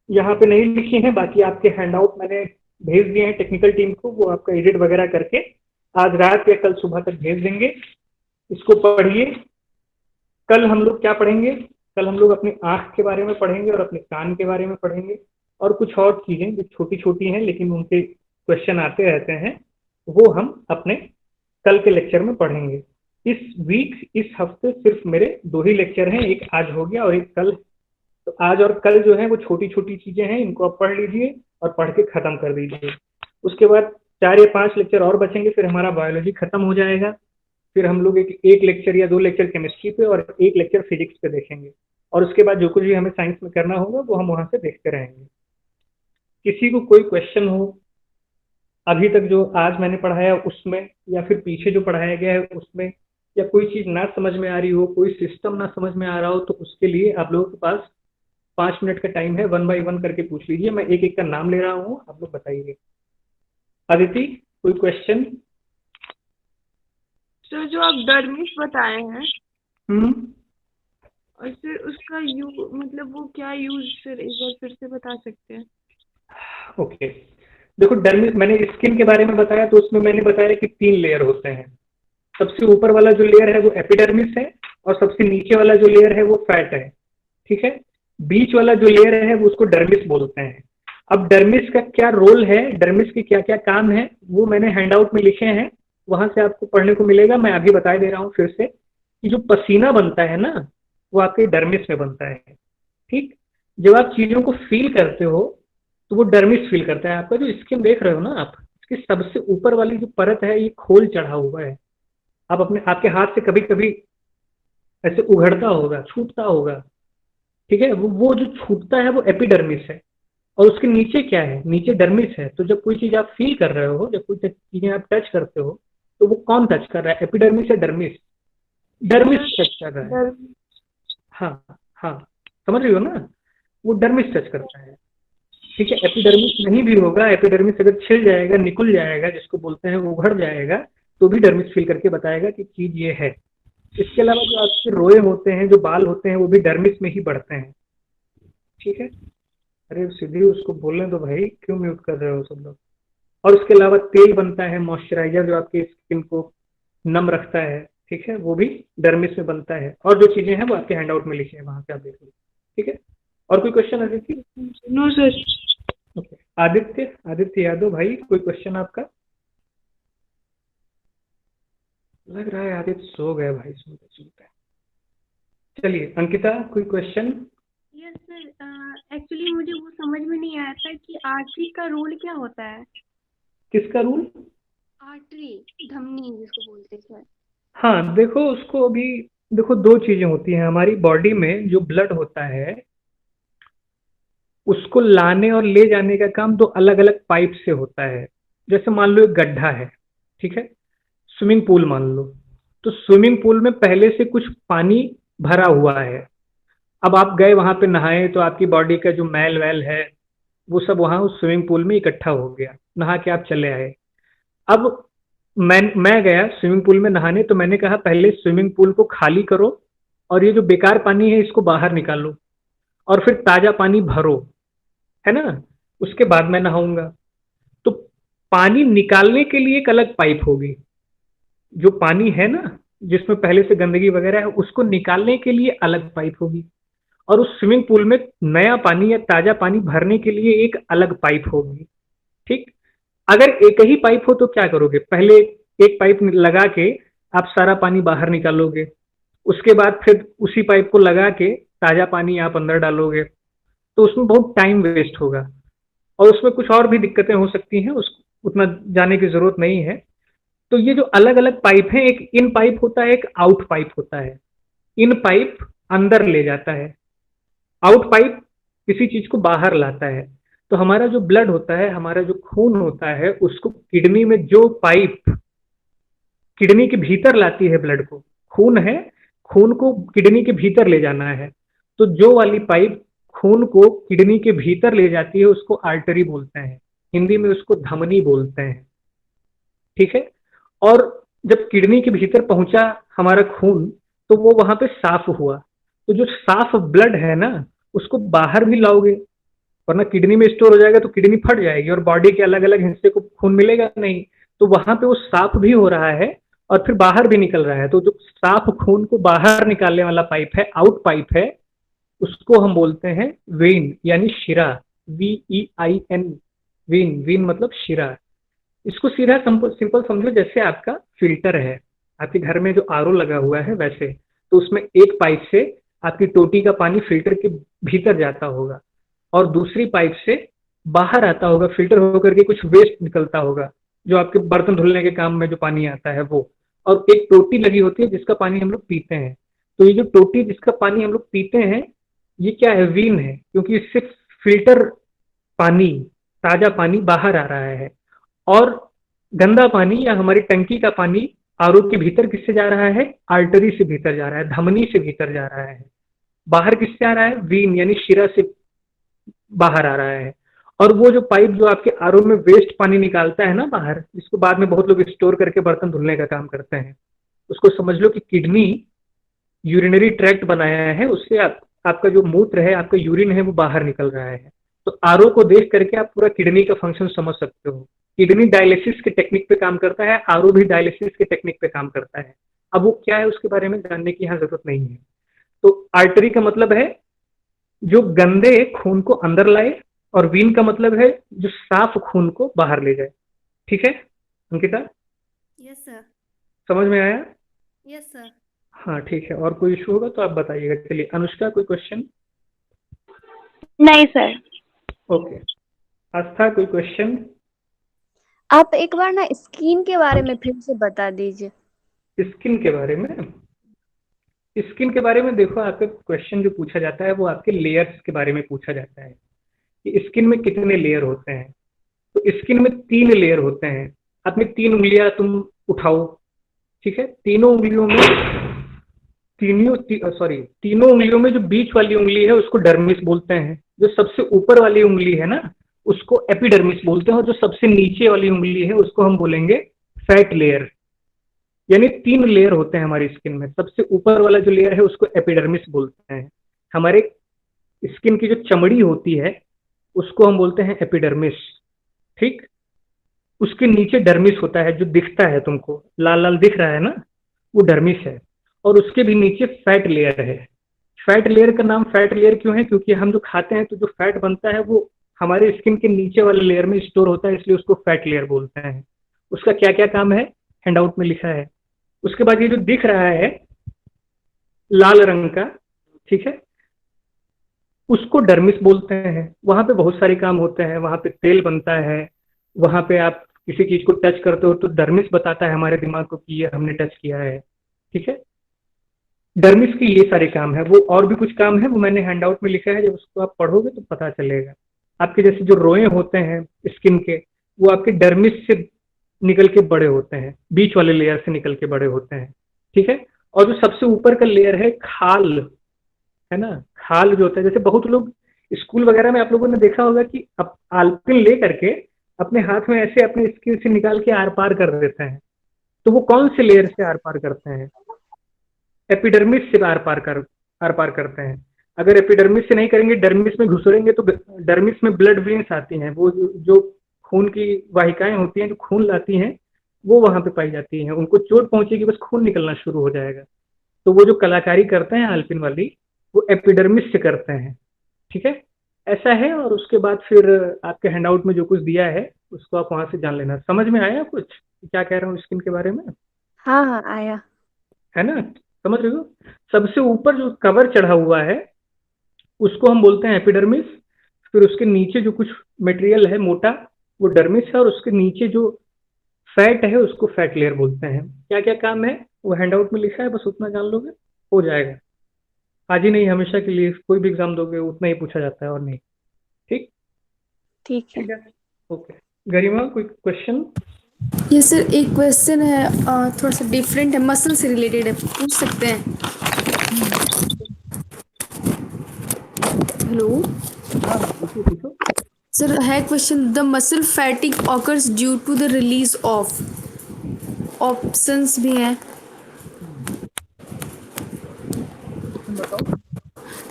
यहाँ पे नहीं लिखी हैं। बाकी आपके हैंडआउट मैंने भेज दिए हैं टेक्निकल टीम को, वो आपका एडिट वगैरह करके आज रात या कल सुबह तक भेज देंगे। इसको पढ़िए। कल हम लोग क्या पढ़ेंगे? कल हम लोग अपनी आंख के बारे में पढ़ेंगे और अपने कान के बारे में पढ़ेंगे, और कुछ और चीजें जो छोटी छोटी हैं लेकिन उनके क्वेश्चन आते रहते हैं, वो हम अपने कल के लेक्चर में पढ़ेंगे। इस वीक, इस हफ्ते सिर्फ मेरे 2 ही लेक्चर हैं, एक आज हो गया और एक कल। तो आज और कल जो है वो छोटी छोटी चीजें हैं, इनको आप पढ़ लीजिए और पढ़ के खत्म कर दीजिए। उसके बाद 4 या 5 लेक्चर और बचेंगे, फिर हमारा बायोलॉजी खत्म हो जाएगा। फिर हम लोग एक लेक्चर या 2 लेक्चर केमिस्ट्री पे और एक लेक्चर फिजिक्स पे देखेंगे, और उसके बाद जो कुछ भी हमें साइंस में करना होगा वो हम वहां से देखते रहेंगे। किसी को कोई क्वेश्चन हो अभी तक जो आज मैंने पढ़ाया उसमें, या फिर पीछे जो पढ़ाया गया है उसमें, या कोई चीज ना समझ में आ रही हो, कोई सिस्टम ना समझ में आ रहा हो, तो उसके लिए आप लोगों के पास 5 मिनट का टाइम है। 1 बाय 1 करके पूछ लीजिए, मैं एक एक का नाम ले रहा हूँ, आप लोग बताइए। अदिति, कोई क्वेश्चन? सर, जो आप डर्मिस बताए हैं हम्म, और फिर उसका मतलब वो क्या यूज, फिर एक बार फिर से बता सकते हैं? ओके। देखो डर्मिस, मैंने स्किन के बारे में बताया तो उसमें मैंने बताया कि 3 लेयर होते हैं। सबसे ऊपर वाला जो लेयर है वो एपिडर्मिस है, और सबसे नीचे वाला जो लेयर है वो फैट है। ठीक है। बीच वाला जो लेयर है वो उसको डर्मिस बोलते हैं। अब डर्मिस का क्या रोल है, डर्मिस के क्या क्या काम है, वो मैंने हैंडआउट में लिखे हैं, वहां से आपको पढ़ने को मिलेगा। मैं अभी बता दे रहा हूँ फिर से कि जो पसीना बनता है ना, वो आपके डर्मिस में बनता है। ठीक। जब आप चीजों को फील करते हो तो वो डर्मिस फील करता है। आपका जो स्किन देख रहे हो ना आप, इसकी सबसे ऊपर वाली जो परत है ये खोल चढ़ा हुआ है। आप अपने आपके हाथ से कभी कभी ऐसे उघड़ता होगा, छूटता होगा। ठीक है। वो जो छूटता है वो एपिडर्मिस है। और उसके नीचे क्या है, नीचे डर्मिस है। तो जब कोई चीज आप फील कर रहे हो, जब कोई चीजें आप टच करते हो, तो वो कौन टच कर रहा है, एपिडर्मिस या डर्मिस? डर्मिस टच कर रहा है। डर हाँ। हाँ। समझ रही हो ना, वो डर्मिस टच करता है। ठीक है। एपिडर्मिस नहीं भी होगा, एपिडर्मिस अगर छिल जाएगा, निकल जाएगा, जिसको बोलते हैं वो उघड़ जाएगा, तो भी डर्मिस फील करके बताएगा कि चीज ये है। इसके अलावा जो आपके रोए होते हैं, जो बाल होते हैं, वो भी डर्मिस में ही बढ़ते हैं। ठीक है। अरे सीधी उसको बोलने दो भाई, क्यों म्यूट कर रहे हो सब लोग। और उसके अलावा तेल बनता है, मॉइस्चराइजर, जो आपकी स्किन को नम रखता है। ठीक है। वो भी डर्मिस में बनता है। और जो चीजें हैं वो आपके हैंडआउट में लिखी है, वहां से आप देख लो। ठीक है। और कोई question Aditya? No sir. Okay. Aditya, Aditya Yadav भाई, कोई क्वेश्चन आपका? लग रहा है आदित्य सो गए भाई, सुनते सुनते। चलिए अंकिता, कोई क्वेश्चन? यस सर, एक्चुअली मुझे वो समझ में नहीं आया था कि आर्टरी का रोल क्या होता है। किसका रूल? आर्टरी, धमनी जिसको बोलते हैं सर। हाँ देखो, उसको अभी देखो, दो चीजें होती हैं हमारी बॉडी में। जो ब्लड होता है उसको लाने और ले जाने का काम दो अलग अलग पाइप से होता है। जैसे मान लो एक गड्ढा है, ठीक है, स्विमिंग पूल मान लो। तो स्विमिंग पूल में पहले से कुछ पानी भरा हुआ है। अब आप गए वहां पे नहाए तो आपकी बॉडी का जो मैल वैल है वो सब वहां उस स्विमिंग पूल में इकट्ठा हो गया, नहा के आप चले आए। अब मैं गया स्विमिंग पूल में नहाने, तो मैंने कहा पहले स्विमिंग पूल को खाली करो और ये जो बेकार पानी है इसको बाहर निकालो, और फिर ताजा पानी भरो, है ना, उसके बाद मैं नहाऊंगा। तो पानी निकालने के लिए एक अलग पाइप होगी। जो पानी है ना, जिसमें पहले से गंदगी वगैरह है, उसको निकालने के लिए अलग पाइप होगी। और उस स्विमिंग पूल में नया पानी या ताजा पानी भरने के लिए एक अलग पाइप होगी। ठीक। अगर एक ही पाइप हो तो क्या करोगे, पहले एक पाइप लगा के आप सारा पानी बाहर निकालोगे, उसके बाद फिर उसी पाइप को लगा के ताजा पानी आप अंदर डालोगे, तो उसमें बहुत टाइम वेस्ट होगा। और उसमें कुछ और भी दिक्कतें हो सकती हैं, उस उतना जाने की जरूरत नहीं है। तो ये जो अलग अलग पाइप हैं, एक इन पाइप होता है, एक आउट पाइप होता है। इन पाइप अंदर ले जाता है, आउट पाइप किसी चीज को बाहर लाता है। तो हमारा जो ब्लड होता है, हमारा जो खून होता है, उसको किडनी में जो पाइप किडनी के भीतर लाती है ब्लड को, खून है, खून को किडनी के भीतर ले जाना है, तो जो वाली पाइप खून को किडनी के भीतर ले जाती है उसको आर्टरी बोलते हैं, हिंदी में उसको धमनी बोलते हैं। ठीक है। और जब किडनी के भीतर पहुंचा हमारा खून, तो वो वहां पे साफ हुआ। तो जो साफ ब्लड है ना, उसको बाहर भी लाओगे, वरना किडनी में स्टोर हो जाएगा तो किडनी फट जाएगी और बॉडी के अलग अलग हिस्से को खून मिलेगा नहीं। तो वहां पे वो साफ भी हो रहा है और फिर बाहर भी निकल रहा है। तो जो साफ खून को बाहर निकालने वाला पाइप है, आउट पाइप है, उसको हम बोलते हैं वेन, यानी शिरा। VEIN, वेन, वेन मतलब शिरा। इसको सीधा सिंपल समझो, जैसे आपका फिल्टर है, आपके घर में जो आरओ लगा हुआ है वैसे। तो उसमें एक पाइप से आपकी टोटी का पानी फिल्टर के भीतर जाता होगा, और दूसरी पाइप से बाहर आता होगा, फिल्टर होकर के कुछ वेस्ट निकलता होगा, जो आपके बर्तन धुलने के काम में जो पानी आता है वो। और एक टोटी लगी होती है जिसका पानी हम लोग पीते हैं। तो ये जो टोटी जिसका पानी हम लोग पीते हैं, ये क्या है, वीन है, क्योंकि इससे फिल्टर पानी, ताजा पानी बाहर आ रहा है। और गंदा पानी या हमारी टंकी का पानी आरओ के भीतर किससे जा रहा है, आर्टरी से भीतर जा रहा है, धमनी से भीतर जा रहा है। बाहर किससे आ रहा है, वीन यानी शिरा से बाहर आ रहा है। और वो जो पाइप जो आपके आरओ में वेस्ट पानी निकालता है ना बाहर, जिसको बाद में बहुत लोग स्टोर करके बर्तन धुलने का काम करते हैं, उसको समझ लो कि किडनी यूरिनरी ट्रैक्ट बनाया है, उससे आपका जो मूत्र है, आपका यूरिन है, वो बाहर निकल रहा है। तो आरओ को देख करके आप पूरा किडनी का फंक्शन समझ सकते हो। किडनी डायलिसिस के टेक्निक पे काम करता है, आरओ भी डायलिसिस के टेक्निक पे काम करता है। अब वो क्या है उसके बारे में जानने की यहाँ जरूरत नहीं है। तो आर्टरी का मतलब है जो गंदे खून को अंदर लाए, और वीन का मतलब है जो साफ खून को बाहर ले जाए। ठीक है अंकिता, यस सर। समझ में आया? Yes sir. हाँ ठीक है, और कोई इशू होगा तो आप बताइएगा। चलिए अनुष्का, कोई क्वेश्चन? नहीं सर। ओके, आस्था, कोई क्वेश्चन? आप एक बार ना स्किन के बारे में फिर से बता दीजिए। स्किन के बारे में? स्किन के बारे में देखो, आपका क्वेश्चन जो पूछा जाता है वो आपके लेयर्स के बारे में पूछा जाता है कि स्किन में कितने लेयर होते हैं। तो स्किन में 3 लेयर होते हैं। अपनी 3 उंगलियां तुम उठाओ, ठीक है? तीनों उंगलियों में तीनों उंगलियों में जो बीच वाली उंगली है उसको डर्मिस बोलते हैं। जो सबसे ऊपर वाली उंगली है ना उसको एपिडर्मिस बोलते हैं, और जो सबसे नीचे वाली उंगली है उसको हम बोलेंगे फैट लेयर। यानी 3 लेयर होते हैं हमारी स्किन में। सबसे ऊपर वाला जो लेयर है उसको एपिडर्मिस बोलते हैं। हमारे स्किन की जो चमड़ी होती है उसको हम बोलते हैं एपिडर्मिस, ठीक? उसके नीचे डर्मिस होता है, जो दिखता है तुमको लाल लाल दिख रहा है ना, वो डर्मिस है। और उसके भी नीचे फैट लेयर है। फैट लेयर का नाम फैट लेयर क्यों है? क्योंकि हम जो खाते हैं तो जो फैट बनता है वो हमारे स्किन के नीचे वाले लेयर में स्टोर होता है, इसलिए उसको फैट लेयर बोलते हैं। उसका क्या क्या काम है हैंडआउट में लिखा है। उसके बाद ये जो दिख रहा है लाल रंग का, ठीक है, उसको डर्मिस बोलते हैं। वहां पे बहुत सारे काम होते हैं, वहां पे तेल बनता है, वहां पे आप किसी चीज को टच करते हो तो डर्मिस बताता है हमारे दिमाग को कि ये हमने टच किया है, ठीक है? डर्मिस के ये सारे काम है। वो और भी कुछ काम है, वो मैंने हैंडआउट में लिखा है, जब उसको आप पढ़ोगे तो पता चलेगा। आपके जैसे जो रोए होते हैं स्किन के, वो आपके डर्मिस से निकल के बड़े होते हैं, बीच वाले लेयर से निकल के बड़े होते हैं, ठीक है? और जो सबसे ऊपर का लेयर है खाल, है ना, खाल जो होता है, जैसे बहुत लोग स्कूल वगैरह में आप लोगों ने देखा होगा कि अब आलपिन ले करके अपने हाथ में ऐसे अपने स्किन से निकाल के आर पार कर देते हैं। तो वो कौन से लेयर से आर पार करते हैं? एपिडर्मिस से आर पार करते हैं। अगर एपिडर्मिस से नहीं करेंगे, डर्मिस में घुसेंगे, तो डर्मिस में ब्लड वेन्स आती हैं। वो जो खून की वाहिकाएं होती हैं जो खून लाती हैं, वो वहां पे पाई जाती हैं। उनको चोट पहुंचेगी बस खून निकलना शुरू हो जाएगा। तो वो जो कलाकारी करते हैं आल्पिन वाली, वो एपिडर्मिस से करते हैं, ठीक है? ऐसा है। और उसके बाद फिर आपके हैंडआउट में जो कुछ दिया है उसको आप वहां से जान लेना। समझ में आया कुछ क्या कह रहा हूँ स्किन के बारे में? हाँ हाँ आया। है ना, समझ रहे हो? सबसे ऊपर जो कवर चढ़ा हुआ है उसको हम बोलते हैं एपिडर्मिस। फिर उसके नीचे जो कुछ मटेरियल है मोटा, वो डर्मिस है। और उसके नीचे जो फैट है उसको फैट लेयर बोलते हैं। क्या क्या काम है वो हैंडआउट में लिखा है, बस उतना जान लोगे हो जाएगा। आज ही नहीं, हमेशा के लिए कोई भी एग्जाम दोगे उतना ही पूछा जाता है और नहीं। ठीक? ठीक है। ठीक है, ओके। गरिमा, कोई क्वेश्चन? ये सर एक क्वेश्चन है, थोड़ा सा डिफरेंट है, मसल से रिलेटेड है, पूछ सकते हैं? हेलो हाँ पूछो पूछो। सर, है question, the muscle fatigue occurs due to the release of, options भी हैं, बताओ।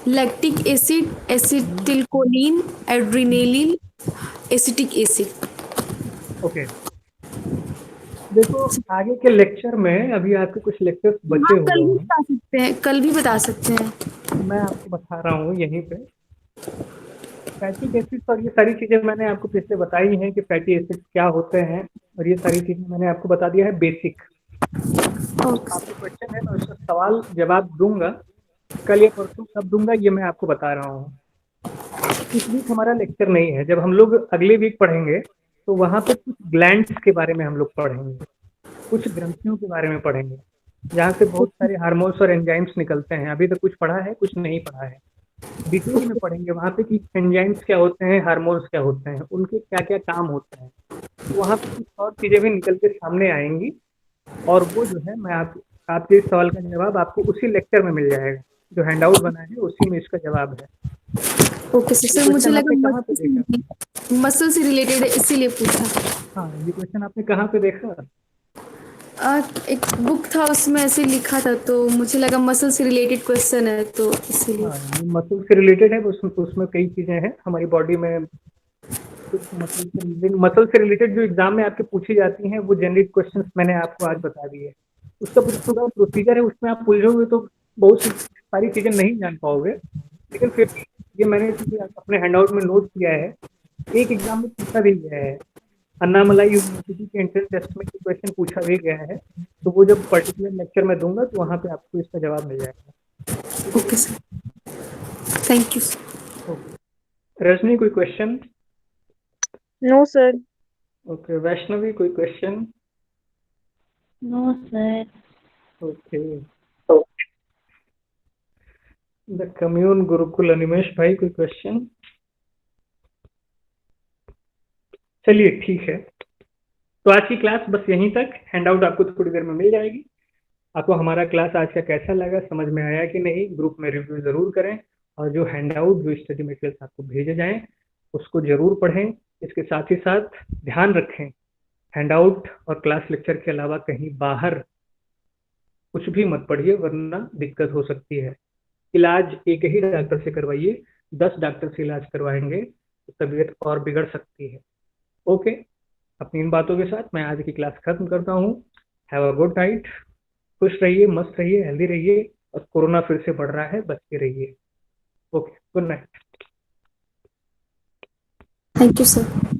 Lactic acid, acetylcholine, adrenaline, acetic acid. Okay, देखो आगे के लेक्चर में, अभी आपके कुछ लेक्चर्स बचे हाँ, कल हुए भी हैं, बता सकते हैं, कल भी बता सकते हैं। मैं आपको बता रहा हूँ यहीं पे। फैटी एसिड्स और ये सारी चीजें मैंने आपको पिछले बताई हैं कि फैटी एसिड्स क्या होते हैं, और ये सारी चीजें मैंने आपको बता दिया है बेसिक। आपको क्वेश्चन है, मैं उसका सवाल जवाब दूंगा कल या परसों, कब दूंगा ये मैं आपको बता रहा हूँ। इस वीक हमारा लेक्चर नहीं है। जब हम लोग अगले वीक पढ़ेंगे तो वहाँ पे कुछ ग्लैंड्स के बारे में हम लोग पढ़ेंगे, कुछ ग्रंथियों के बारे में पढ़ेंगे, जहाँ से बहुत सारे हार्मोन्स और एंजाइम्स निकलते हैं। अभी तक कुछ पढ़ा है, कुछ नहीं पढ़ा है, डिटेल में पढ़ेंगे वहाँ पे कि एंजाइम्स क्या होते हैं, हार्मोन्स क्या होते हैं, उनके क्या क्या काम होते हैं। वहाँ पे कुछ और चीज़ें भी निकल के सामने आएंगी, और वो जो है मैं आपके इस सवाल का जवाब आपको उसी लेक्चर में मिल जाएगा। जो हैंडआउट बना है उसी में इसका जवाब है। ओके सर, मुझे लगा कहाँ पे देखा? मसल से रिलेटेड है इसीलिए पूछा। हाँ, ये क्वेश्चन आपने कहाँ पे देखा? एक बुक था उसमें ऐसे लिखा था तो मुझे लगा मसल से रिलेटेड क्वेश्चन है तो इसीलिए। हाँ, ये मसल से रिलेटेड है। उसमें कई चीजें हैं हमारी बॉडी में। मसल से रिलेटेड जो एग्जाम में आपके पूछी जाती हैं वो जनरिक क्वेश्चंस मैंने आपको आज बता दिए। उसका पूरा प्रोसीजर है, उसमें आप उलझोगे तो बहुत सारी चीजें नहीं जान पाओगे। लेकिन फिर ये मैंने अपने हैंडआउट में नोट किया है, एक एग्जाम में पूछा भी गया है, अन्नामलाई यूनिवर्सिटी के एंट्रेंस टेस्ट में क्वेश्चन पूछा भी गया है। तो वो जब पर्टिकुलर लेक्चर में दूंगा तो वहां पे आपको इसका जवाब मिल जाएगा। Okay sir, thank you sir. Rajni, कोई question? No sir. Okay, Vaishnavi, कोई question? No sir. Okay, the commune Gurukul Animesh भाई, कोई क्वेश्चन? चलिए ठीक है, तो आज की क्लास बस यहीं तक। हैंडआउट आपको थोड़ी देर में मिल जाएगी। आपको हमारा क्लास आज का कैसा लगा, समझ में आया कि नहीं, ग्रुप में रिव्यू जरूर करें। और जो हैंडआउट, जो स्टडी मटेरियल्स आपको भेजे जाएं उसको जरूर पढ़ें। इसके साथ ही साथ ध्यान रखें, हैंडआउट और क्लास लेक्चर के अलावा कहीं बाहर कुछ भी मत पढ़िए, वरना दिक्कत हो सकती है। इलाज एक ही डॉक्टर से करवाइए, 10 डॉक्टर से इलाज करवाएंगे तो तबीयत और बिगड़ सकती है। ओके, अपनी इन बातों के साथ मैं आज की क्लास खत्म करता हूँ। हैव अ गुड नाइट, खुश रहिए, मस्त रहिए, हेल्दी रहिए। और कोरोना फिर से बढ़ रहा है, बच के रहिए। Okay, good night. Thank you sir.